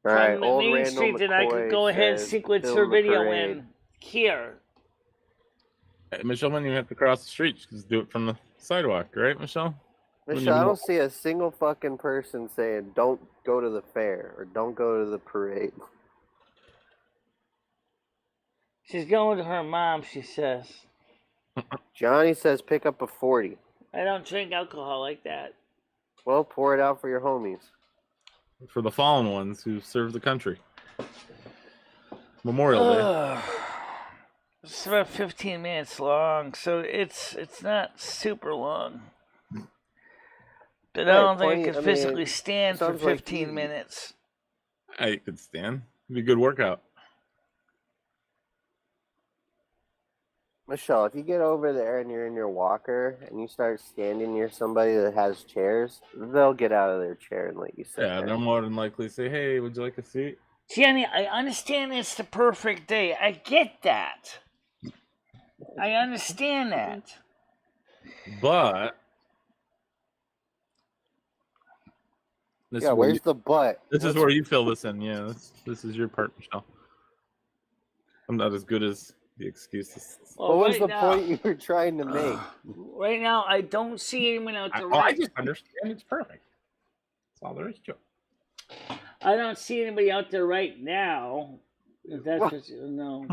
All right, from old Main Randall Street, then I could go ahead and says, sequence "Film her the video parade." in here. Hey, Michelle, when you have to cross the street, just do it from the sidewalk, right, Michelle? Michelle, I don't see a single fucking person saying don't go to the fair or don't go to the parade. She's going to her mom, she says. Johnny says pick up a 40. I don't drink alcohol like that. Well, pour it out for your homies. For the fallen ones who serve the country. Memorial Day. It's about 15 minutes long, so it's not super long. But I don't think I could physically stand for 15 minutes. I could stand. It'd be a good workout. Michelle, if you get over there and you're in your walker and you start standing near somebody that has chairs, they'll get out of their chair and let you sit Yeah, there. they're more than likely to say, hey, would you like a seat? Jenny, I understand it's the perfect day. I get that. I understand that. But This Yeah, is where where's you, the butt? this is where you fill this in. Yeah, this is your part, Michelle. I'm not as good as the excuses. What was the point you were trying to make? Right now, I don't see anyone out the I right. just understand it's perfect. That's all there is to it. I don't see anybody out there right now. If that's what you know.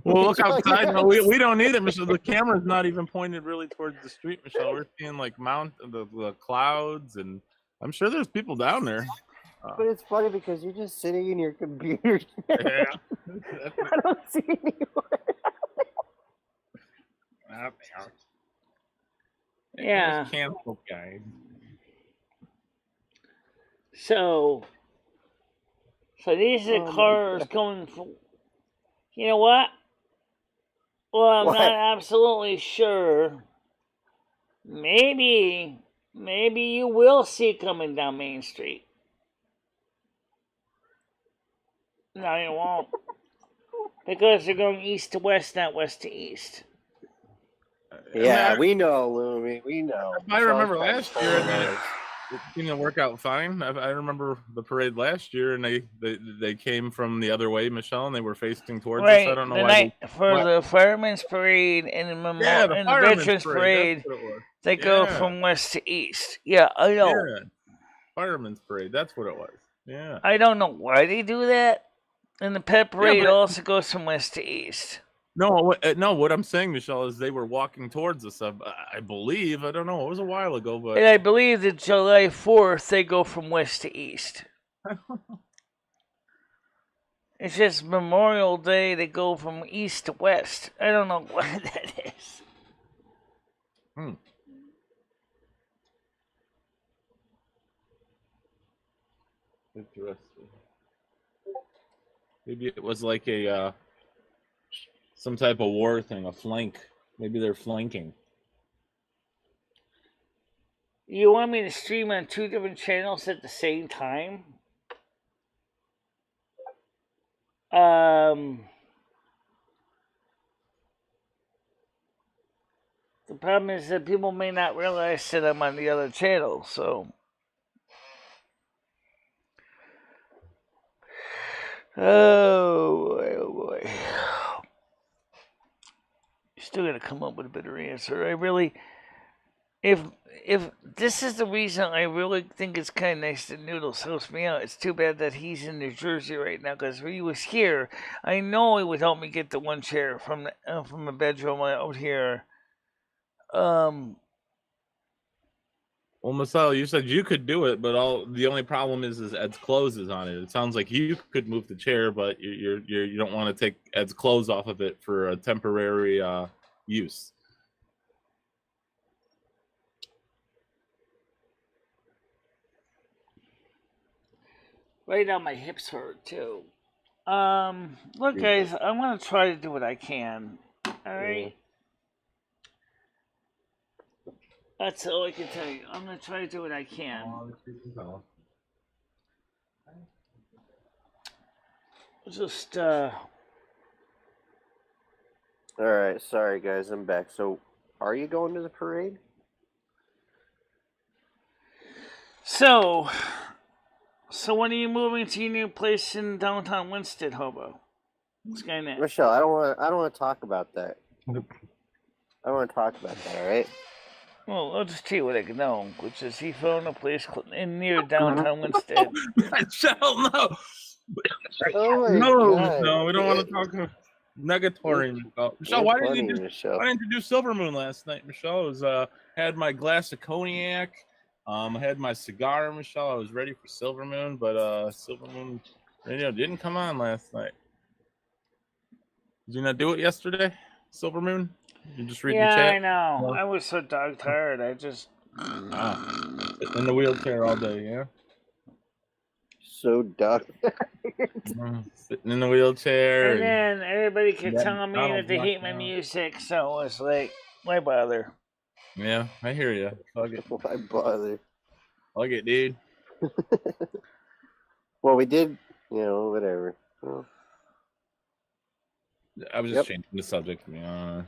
Well, look outside. No, we don't need it, Michelle. The camera's not even pointed really towards the street, Michelle. We're seeing like the clouds, and I'm sure there's people down there. But it's funny because you're just sitting in your computer. Yeah. I don't see anyone. Yeah. Cancel, guys. So these are the cars going from. You know what? Well, I'm not absolutely sure. Maybe you will see coming down Main Street. No, you won't. Because they're going east to west, not west to east. Yeah, we know, Lumi. We know. I remember last year, it seemed to work out fine. I remember the parade last year, and they came from the other way, Michelle, and they were facing towards us. I don't know why. The Firemen's Parade and the Veterans Parade, they go from west to east. Yeah, I know. Yeah. Firemen's Parade, that's what it was. Yeah. I don't know why they do that. And the Pet Parade also goes from west to east. No, what I'm saying, Michelle, is they were walking towards us. I believe. I don't know. It was a while ago, but and I believe that July 4th they go from west to east. It's just Memorial Day. They go from east to west. I don't know why that is. Interesting. Maybe it was like some type of war thing, a flank. Maybe they're flanking. You want me to stream on 2 different channels at the same time? The problem is that people may not realize that I'm on the other channel, so. Oh boy. You're still gonna come up with a better answer. I really, if this is the reason I really think it's kind of nice that Noodles helps me out. It's too bad that he's in New Jersey right now, because if he was here, I know he would help me get the one chair from the bedroom out here. Well, Marcel, you said you could do it, but the only problem is Ed's clothes is on it. It sounds like you could move the chair, but you don't want to take Ed's clothes off of it for a temporary use. Right now, my hips hurt too. Look, guys, I'm gonna try to do what I can. All right. That's all I can tell you. I'm gonna try to do what I can. Just All right, sorry guys, I'm back. So, are you going to the parade? So when are you moving to your new place in downtown Winston, Hobo? Skynet. Michelle, I don't want to talk about that. I don't want to talk about that. All right. Well, I'll just tell you what I know, which is he found a place in near downtown Winston. Michelle, no. God. No, we don't want to talk negatory. Michelle, why didn't you do Silvermoon last night? Michelle, was had my glass of cognac. I had my cigar, Michelle. I was ready for Silvermoon, but Silvermoon radio didn't come on last night. Did you not do it yesterday, Silvermoon? You just read the chat? Yeah, I know. Well, I was so dog tired. I just in the wheelchair all day, yeah. So dog sitting in the wheelchair. And then everybody kept telling me that they hate my music, so it's like, why bother? Yeah, I hear you. Why bother? I'll get, dude. Well, we did, whatever. Well, I was just changing the subject, to be honest.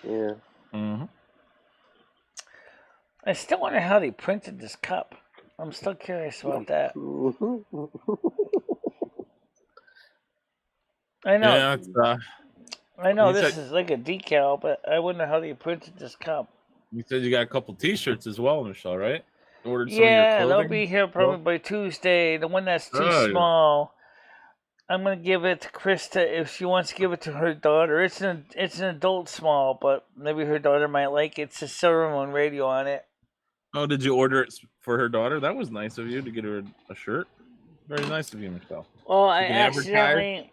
Yeah. Mm-hmm. I still wonder how they printed this cup. I'm still curious about that. I know. Yeah, it's, I know you this said- is like a decal, but I wonder how they printed this cup. you said you got a couple T-shirts as well, Michelle, right? Ordered some Yeah, of your they'll clothing. be here probably by Tuesday. The one that's too Oh, yeah. small, I'm gonna give it to Krista if she wants to give it to her daughter. It's an adult small, but maybe her daughter might like it. It's a Silvermoon radio on it. Oh, did you order it for her daughter? That was nice of you to get her a shirt. Very nice of you, Michelle. Well, I can advertise. accidentally.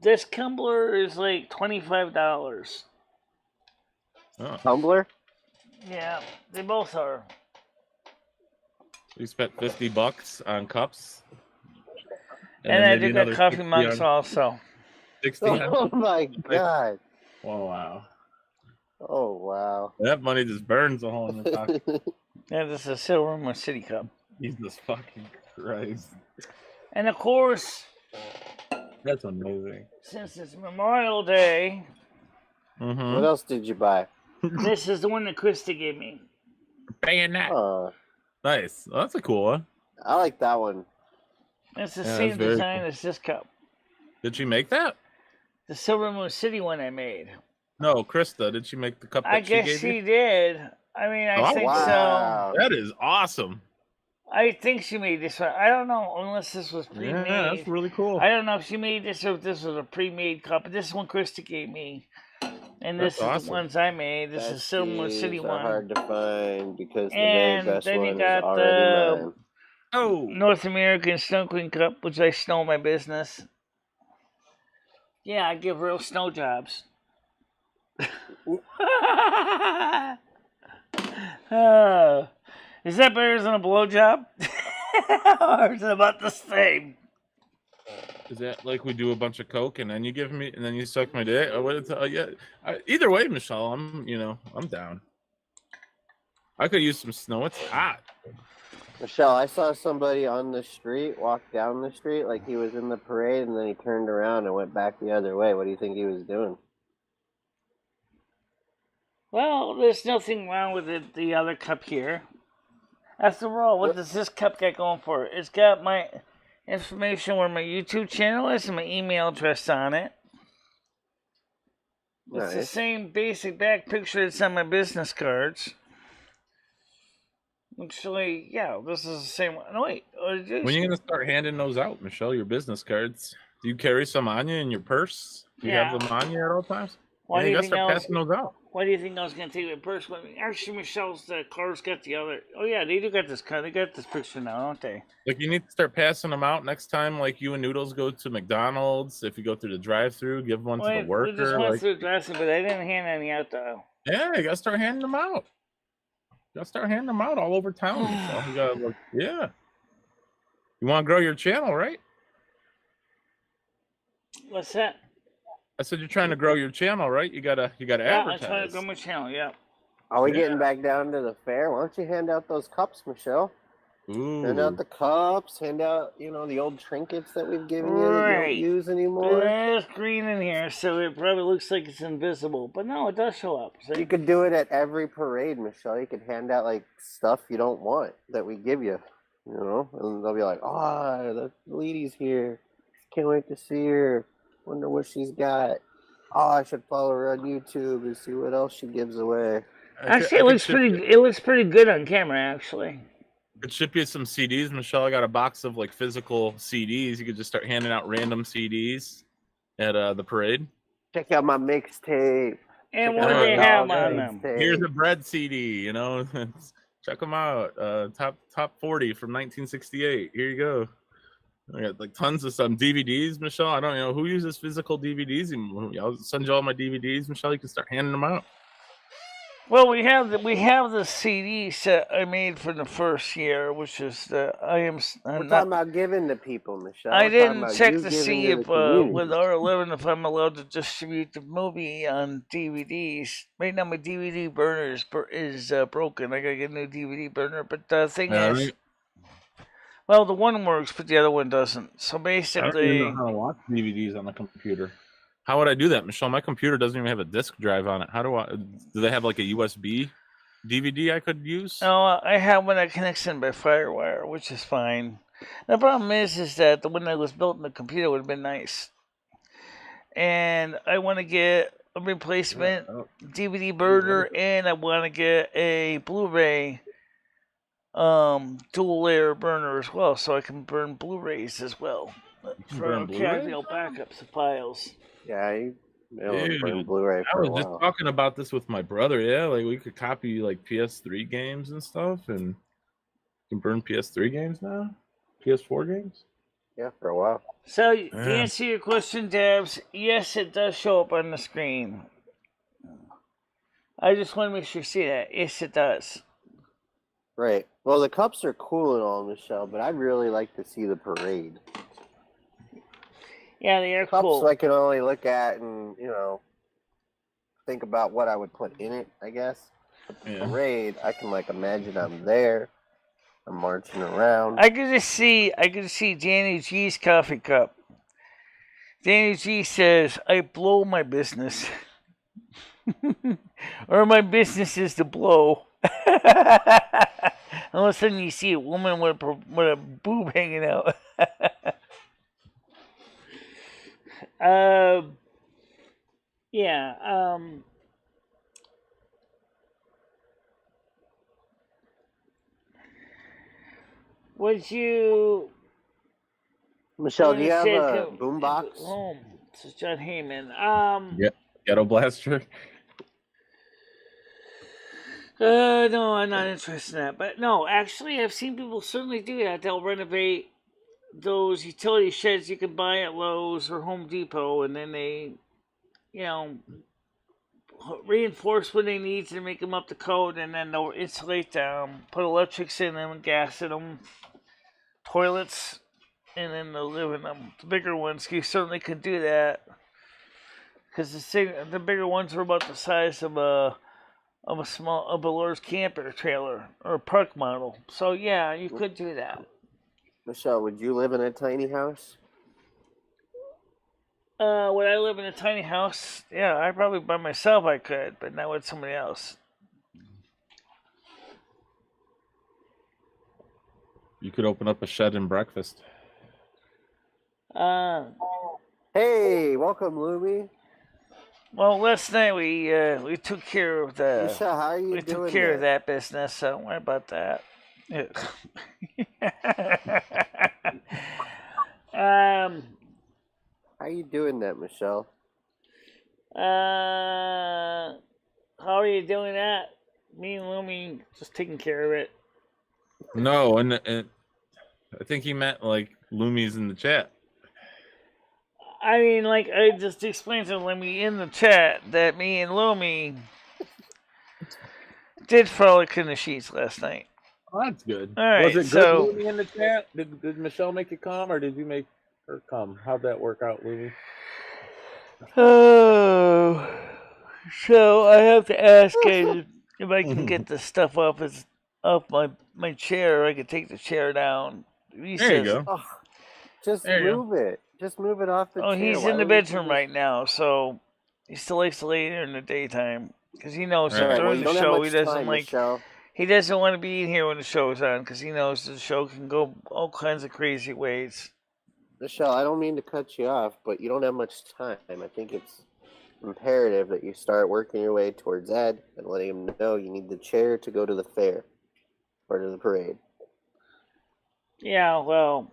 This tumbler is like $25. Oh, Tumbler? Yeah, they both are. you spent $50 on cups. And then I maybe do got another coffee 60 mugs on- also. 60 on- Oh my god. Oh, wow. Oh wow. That money just burns a hole in your pocket. Yeah, this is a Silvermoon City Cup. Jesus fucking Christ. And of course, That's amazing. since it's Memorial Day, Mm-hmm. What else did you buy? this is the one that Krista gave me. Paying that. Nice. Well, that's a cool one. I like that one. It's the Yeah, same that's very design cool. as this cup. Did she make that? The Silvermoon City one I made. No, Krista. Did she make the cup that I guess gave she you? did. I mean, I Oh, think wow. That is awesome. so. I think she made this one. I don't know, unless this was pre-made. Yeah, that's really cool. I don't know if she made this or if this was a pre-made cup. But this one Krista gave me. And That's this is awesome. the ones I made. This is Silvermoon Besties City are one. hard to find because the And very best then you one got is already the- mine. Oh, North American Snow Queen Cup, which I snow my business. Yeah, I give real snow jobs. Is that better than a blowjob? Or is it about the same? is that like we do a bunch of coke and then you give me and then you suck my dick? Or what? Yeah. Either way, Michelle, I'm down. I could use some snow. It's hot. Michelle, I saw somebody on the street walk down the street like he was in the parade, and then he turned around and went back the other way. What do you think he was doing? Well, there's nothing wrong with the other cup here. After all, what does this cup got going for? It's got my information where my YouTube channel is and my email address on it. It's the Nice. same basic back picture that's on my business cards. Actually, yeah, this is the same one. No, wait. When are you gonna start handing those out, Michelle? Your business cards? Do you carry some on you in your purse? Do you have them on you at all times? Why do you you gotta think start I was? passing those out. Why do you think I was gonna take my purse with me? Actually, Michelle's car's got the other. Oh yeah, they do got this card. They got this picture now, don't they? Like you need to start passing them out next time. Like you and Noodles go to McDonald's. If you go through the drive-through, give one to the We just worker. went Like, through the dressing, but I didn't hand any out though. yeah, you gotta start handing them out. You gotta start handing them out all over town. Michelle. You gotta look. Yeah. You want to grow your channel, right? What's that? I said you're trying to grow your channel, right? You gotta Yeah, I'm trying to advertise. grow my channel. Yeah. Are we Yeah. getting back down to the fair? Why don't you hand out those cups, Michelle? Hand Ooh. out the cups. Hand out, the old trinkets that we've given you that you Right. don't use anymore. There's green in here, so it probably looks like it's invisible, but no, it does show up. So You could do it at every parade, Michelle. You could hand out like stuff you don't want that we give you, and they'll be like, "Oh, the lady's here. Can't wait to see her. Wonder what she's got. Oh, I should follow her on YouTube and see what else she gives away." actually, it looks pretty good on camera. Actually, Could ship you some CDs, Michelle. I got a box of like physical CDs. You could just start handing out random CDs at the parade. Check out my mixtape. and Check what do out they my have dog on them? mixtape. Here's a bread CD. Check them out. Top 40 from 1968. Here you go. I got like tons of some DVDs, Michelle. I don't know who uses physical DVDs. I'll send you all my DVDs, Michelle. You can start handing them out. Well, we have the CD set I made for the first year, which is the We're talking about giving to people, Michelle. I We're talking didn't about check you to giving see to if the community. with R11 if I'm allowed to distribute the movie on DVDs. Right now my DVD burner is broken. I gotta get a new DVD burner. But the thing is, well, the one works, but the other one doesn't. So I don't basically, even know how to watch DVDs on the computer. How would I do that, Michelle? My computer doesn't even have a disk drive on it. How do they have like a USB DVD I could use? No, I have one that connects in by FireWire, which is fine. The problem is that the one that was built in the computer would have been nice. And I want to get a replacement DVD burner, and I want to get a Blu-ray dual layer burner as well, so I can burn Blu-rays as well for casual backups of files. Yeah, I burn Blu-ray I for was a while. just talking about this with my brother. Yeah, like we could copy like PS3 games and stuff, and you can burn PS3 games now, PS4 games. Yeah, for a while. So to answer your question, Dabs, yes, it does show up on the screen. I just want to make sure you see that. Yes, it does. Right. Well, the cups are cool and all, Michelle, but I'd really like to see the parade. Yeah, they are cups cool. I can only look at and, think about what I would put in it, I guess. But the parade, I can imagine I'm there. I'm marching around. I could just see Danny G's coffee cup. Danny G says, "I blow my business." Or my business is to blow. All of a sudden you see a woman with a boob hanging out. Would you... Michelle, do you have a boombox? This is John Heyman. Yeah, Ghetto Blaster. No, I'm not interested in that. But no, actually, I've seen people certainly do that. They'll renovate those utility sheds you can buy at Lowe's or Home Depot, and then they, reinforce what they need to make them up to code, and then they'll insulate them, put electrics in them, gas in them, toilets, and then they'll live in them. The bigger ones, you certainly could do that, because the bigger ones are about the size of a Lord's camper trailer or a park model. So yeah, you could do that. Michelle, would you live in a tiny house? Would I live in a tiny house? Yeah, I probably by myself I could, but not with somebody else. You could open up a shed and breakfast. Hey, welcome, Lumi. Well, last night we took care of the. Michelle, how are you we doing took care of that business, so don't worry about that. How are you doing that, Michelle? How are you doing that? Me and Lumi just taking care of it. No, and I think he meant like Lumi's in the chat. I mean, I just explained to Lumi in the chat that me and Lumi did frolic in the sheets last night. Oh, that's good. All right, was it good, Lumi, in the chat? Did Michelle make it come, or did you make her come? How'd that work out, Lumi? Oh, so I have to ask if I can get the stuff off my chair. I can take the chair down. There you go. Oh, just move it. Just move it off the chair. Oh, he's in the bedroom right now, so he still likes to lay there in the daytime because he knows during the show he doesn't Michelle. He doesn't want to be in here when the show's on because he knows the show can go all kinds of crazy ways. Michelle, I don't mean to cut you off, but you don't have much time. I think it's imperative that you start working your way towards Ed and letting him know you need the chair to go to the fair or to the parade. Yeah, well,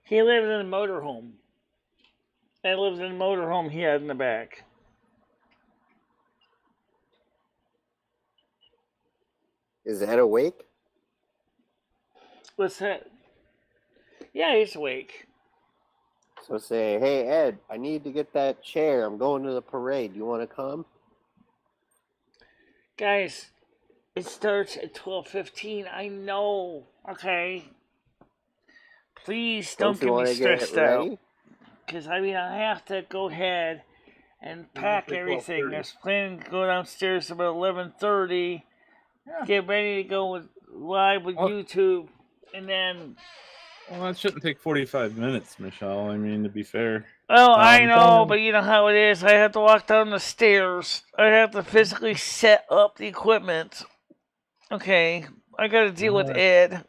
he lives in a motorhome. Ed lives in a motorhome he had in the back. Is Ed awake? What's that? Yeah, he's awake. So say, hey, Ed, I need to get that chair. I'm going to the parade. You want to come? Guys, it starts at 12:15. I know. Okay. Please don't get me stressed out. Because, I have to go ahead and pack everything. I was planning to go downstairs about 11:30. Yeah. Get ready to go live with YouTube. And then... Well, that shouldn't take 45 minutes, Michelle. I mean, to be fair. Oh, I know, coming. but you know how it is. I have to walk down the stairs. I have to physically set up the equipment. Okay, I gotta deal with Alright. Ed.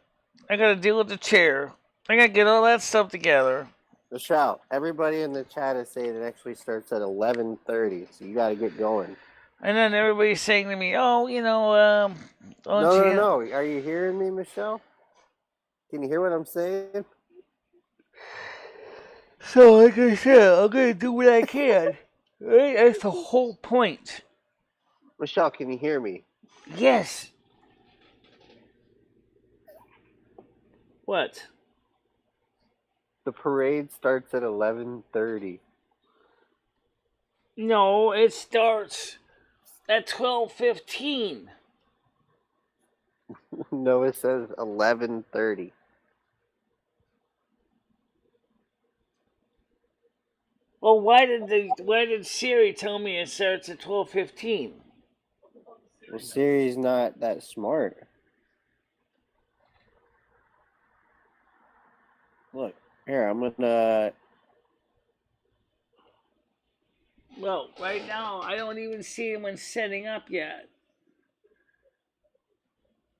I gotta deal with the chair. I gotta get all that stuff together. Michelle, everybody in the chat is saying it actually starts at 11:30, so you got to get going. And then everybody's saying to me, "Oh, don't you?" No. Are you hearing me, Michelle? Can you hear what I'm saying? So, like I said, I'm gonna do what I can. Right? That's the whole point. Michelle, can you hear me? Yes. What? The parade starts at 11:30. No, it starts at 12:15. No, it says 11:30. Well, why did Siri tell me it starts at 12:15? Well, Siri's not that smart. Look, here, I'm gonna. Well, right now I don't even see anyone setting up yet.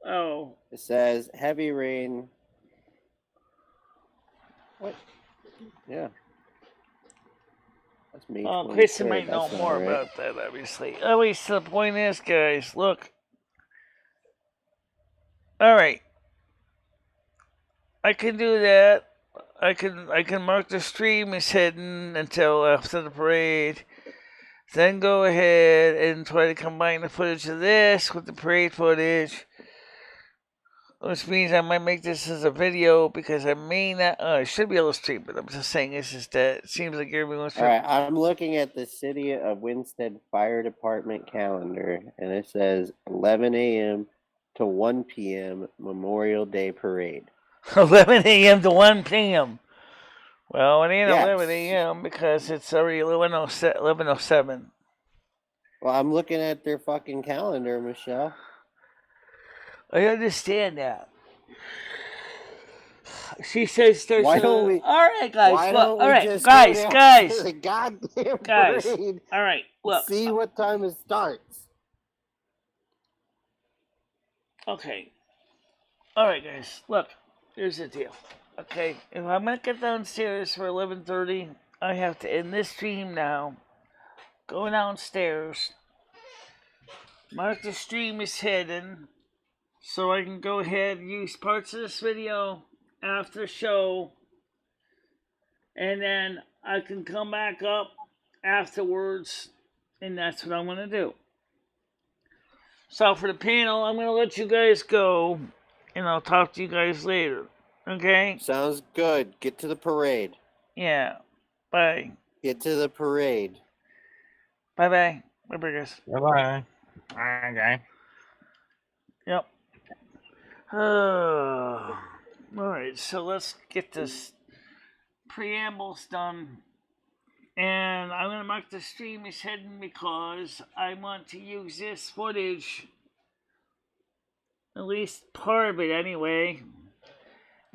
Oh, It says heavy rain. What? Yeah. That's May 23rd. Kristen might know That's more not right. about that, obviously. At least the point is, guys, look. All right, I can do that. I can mark the stream as hidden until after the parade. Then go ahead and try to combine the footage of this with the parade footage. Which means I might make this as a video because I may not. I should be able to stream, but I'm just saying this is that. It seems like everyone's. All right, I'm looking at the City of Winsted Fire Department calendar, and it says 11 a.m. to 1 p.m. Memorial Day Parade. 11 a.m. to 1 p.m. Well, it ain't Yes. 11 a.m. because it's already 11:07. Well, I'm looking at their fucking calendar, Michelle. I understand that. She says there's Why don't we? All right, guys. Why Look, don't we all right, just guys, go down guys, to the goddamn guys. parade? All right, look. See what time it starts. Okay. All right, guys. Look, here's the deal. Okay, if I'm gonna get downstairs for 11:30, I have to end this stream now. Go downstairs. Mark the stream is hidden, so I can go ahead and use parts of this video after the show, and then I can come back up afterwards, and that's what I'm gonna do. So for the panel, I'm gonna let you guys go, and I'll talk to you guys later. Okay? Sounds good. Get to the parade. Yeah. Bye. Get to the parade. Bye-bye. Bye-bye, guys. Bye-bye. Okay. Yep. Alright, so let's get this preambles done. And I'm going to mark the stream as hidden because I want to use this footage, at least part of it anyway.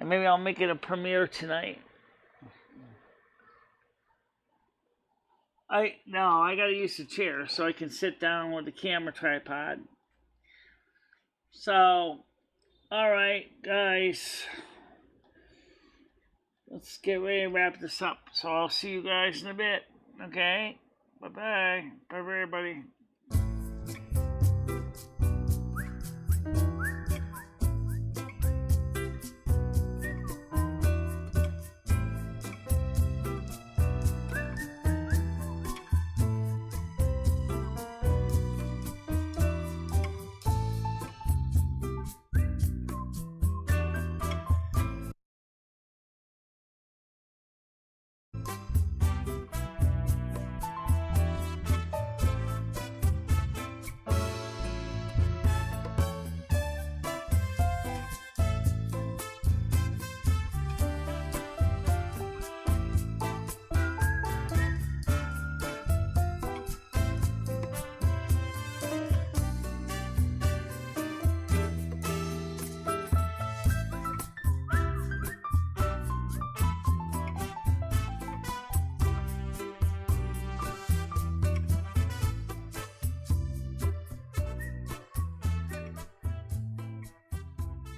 And maybe I'll make it a premiere tonight. I gotta use the chair so I can sit down with the camera tripod. So, alright, guys. Let's get ready to wrap this up. So I'll see you guys in a bit. Okay? Bye-bye. Bye-bye, everybody.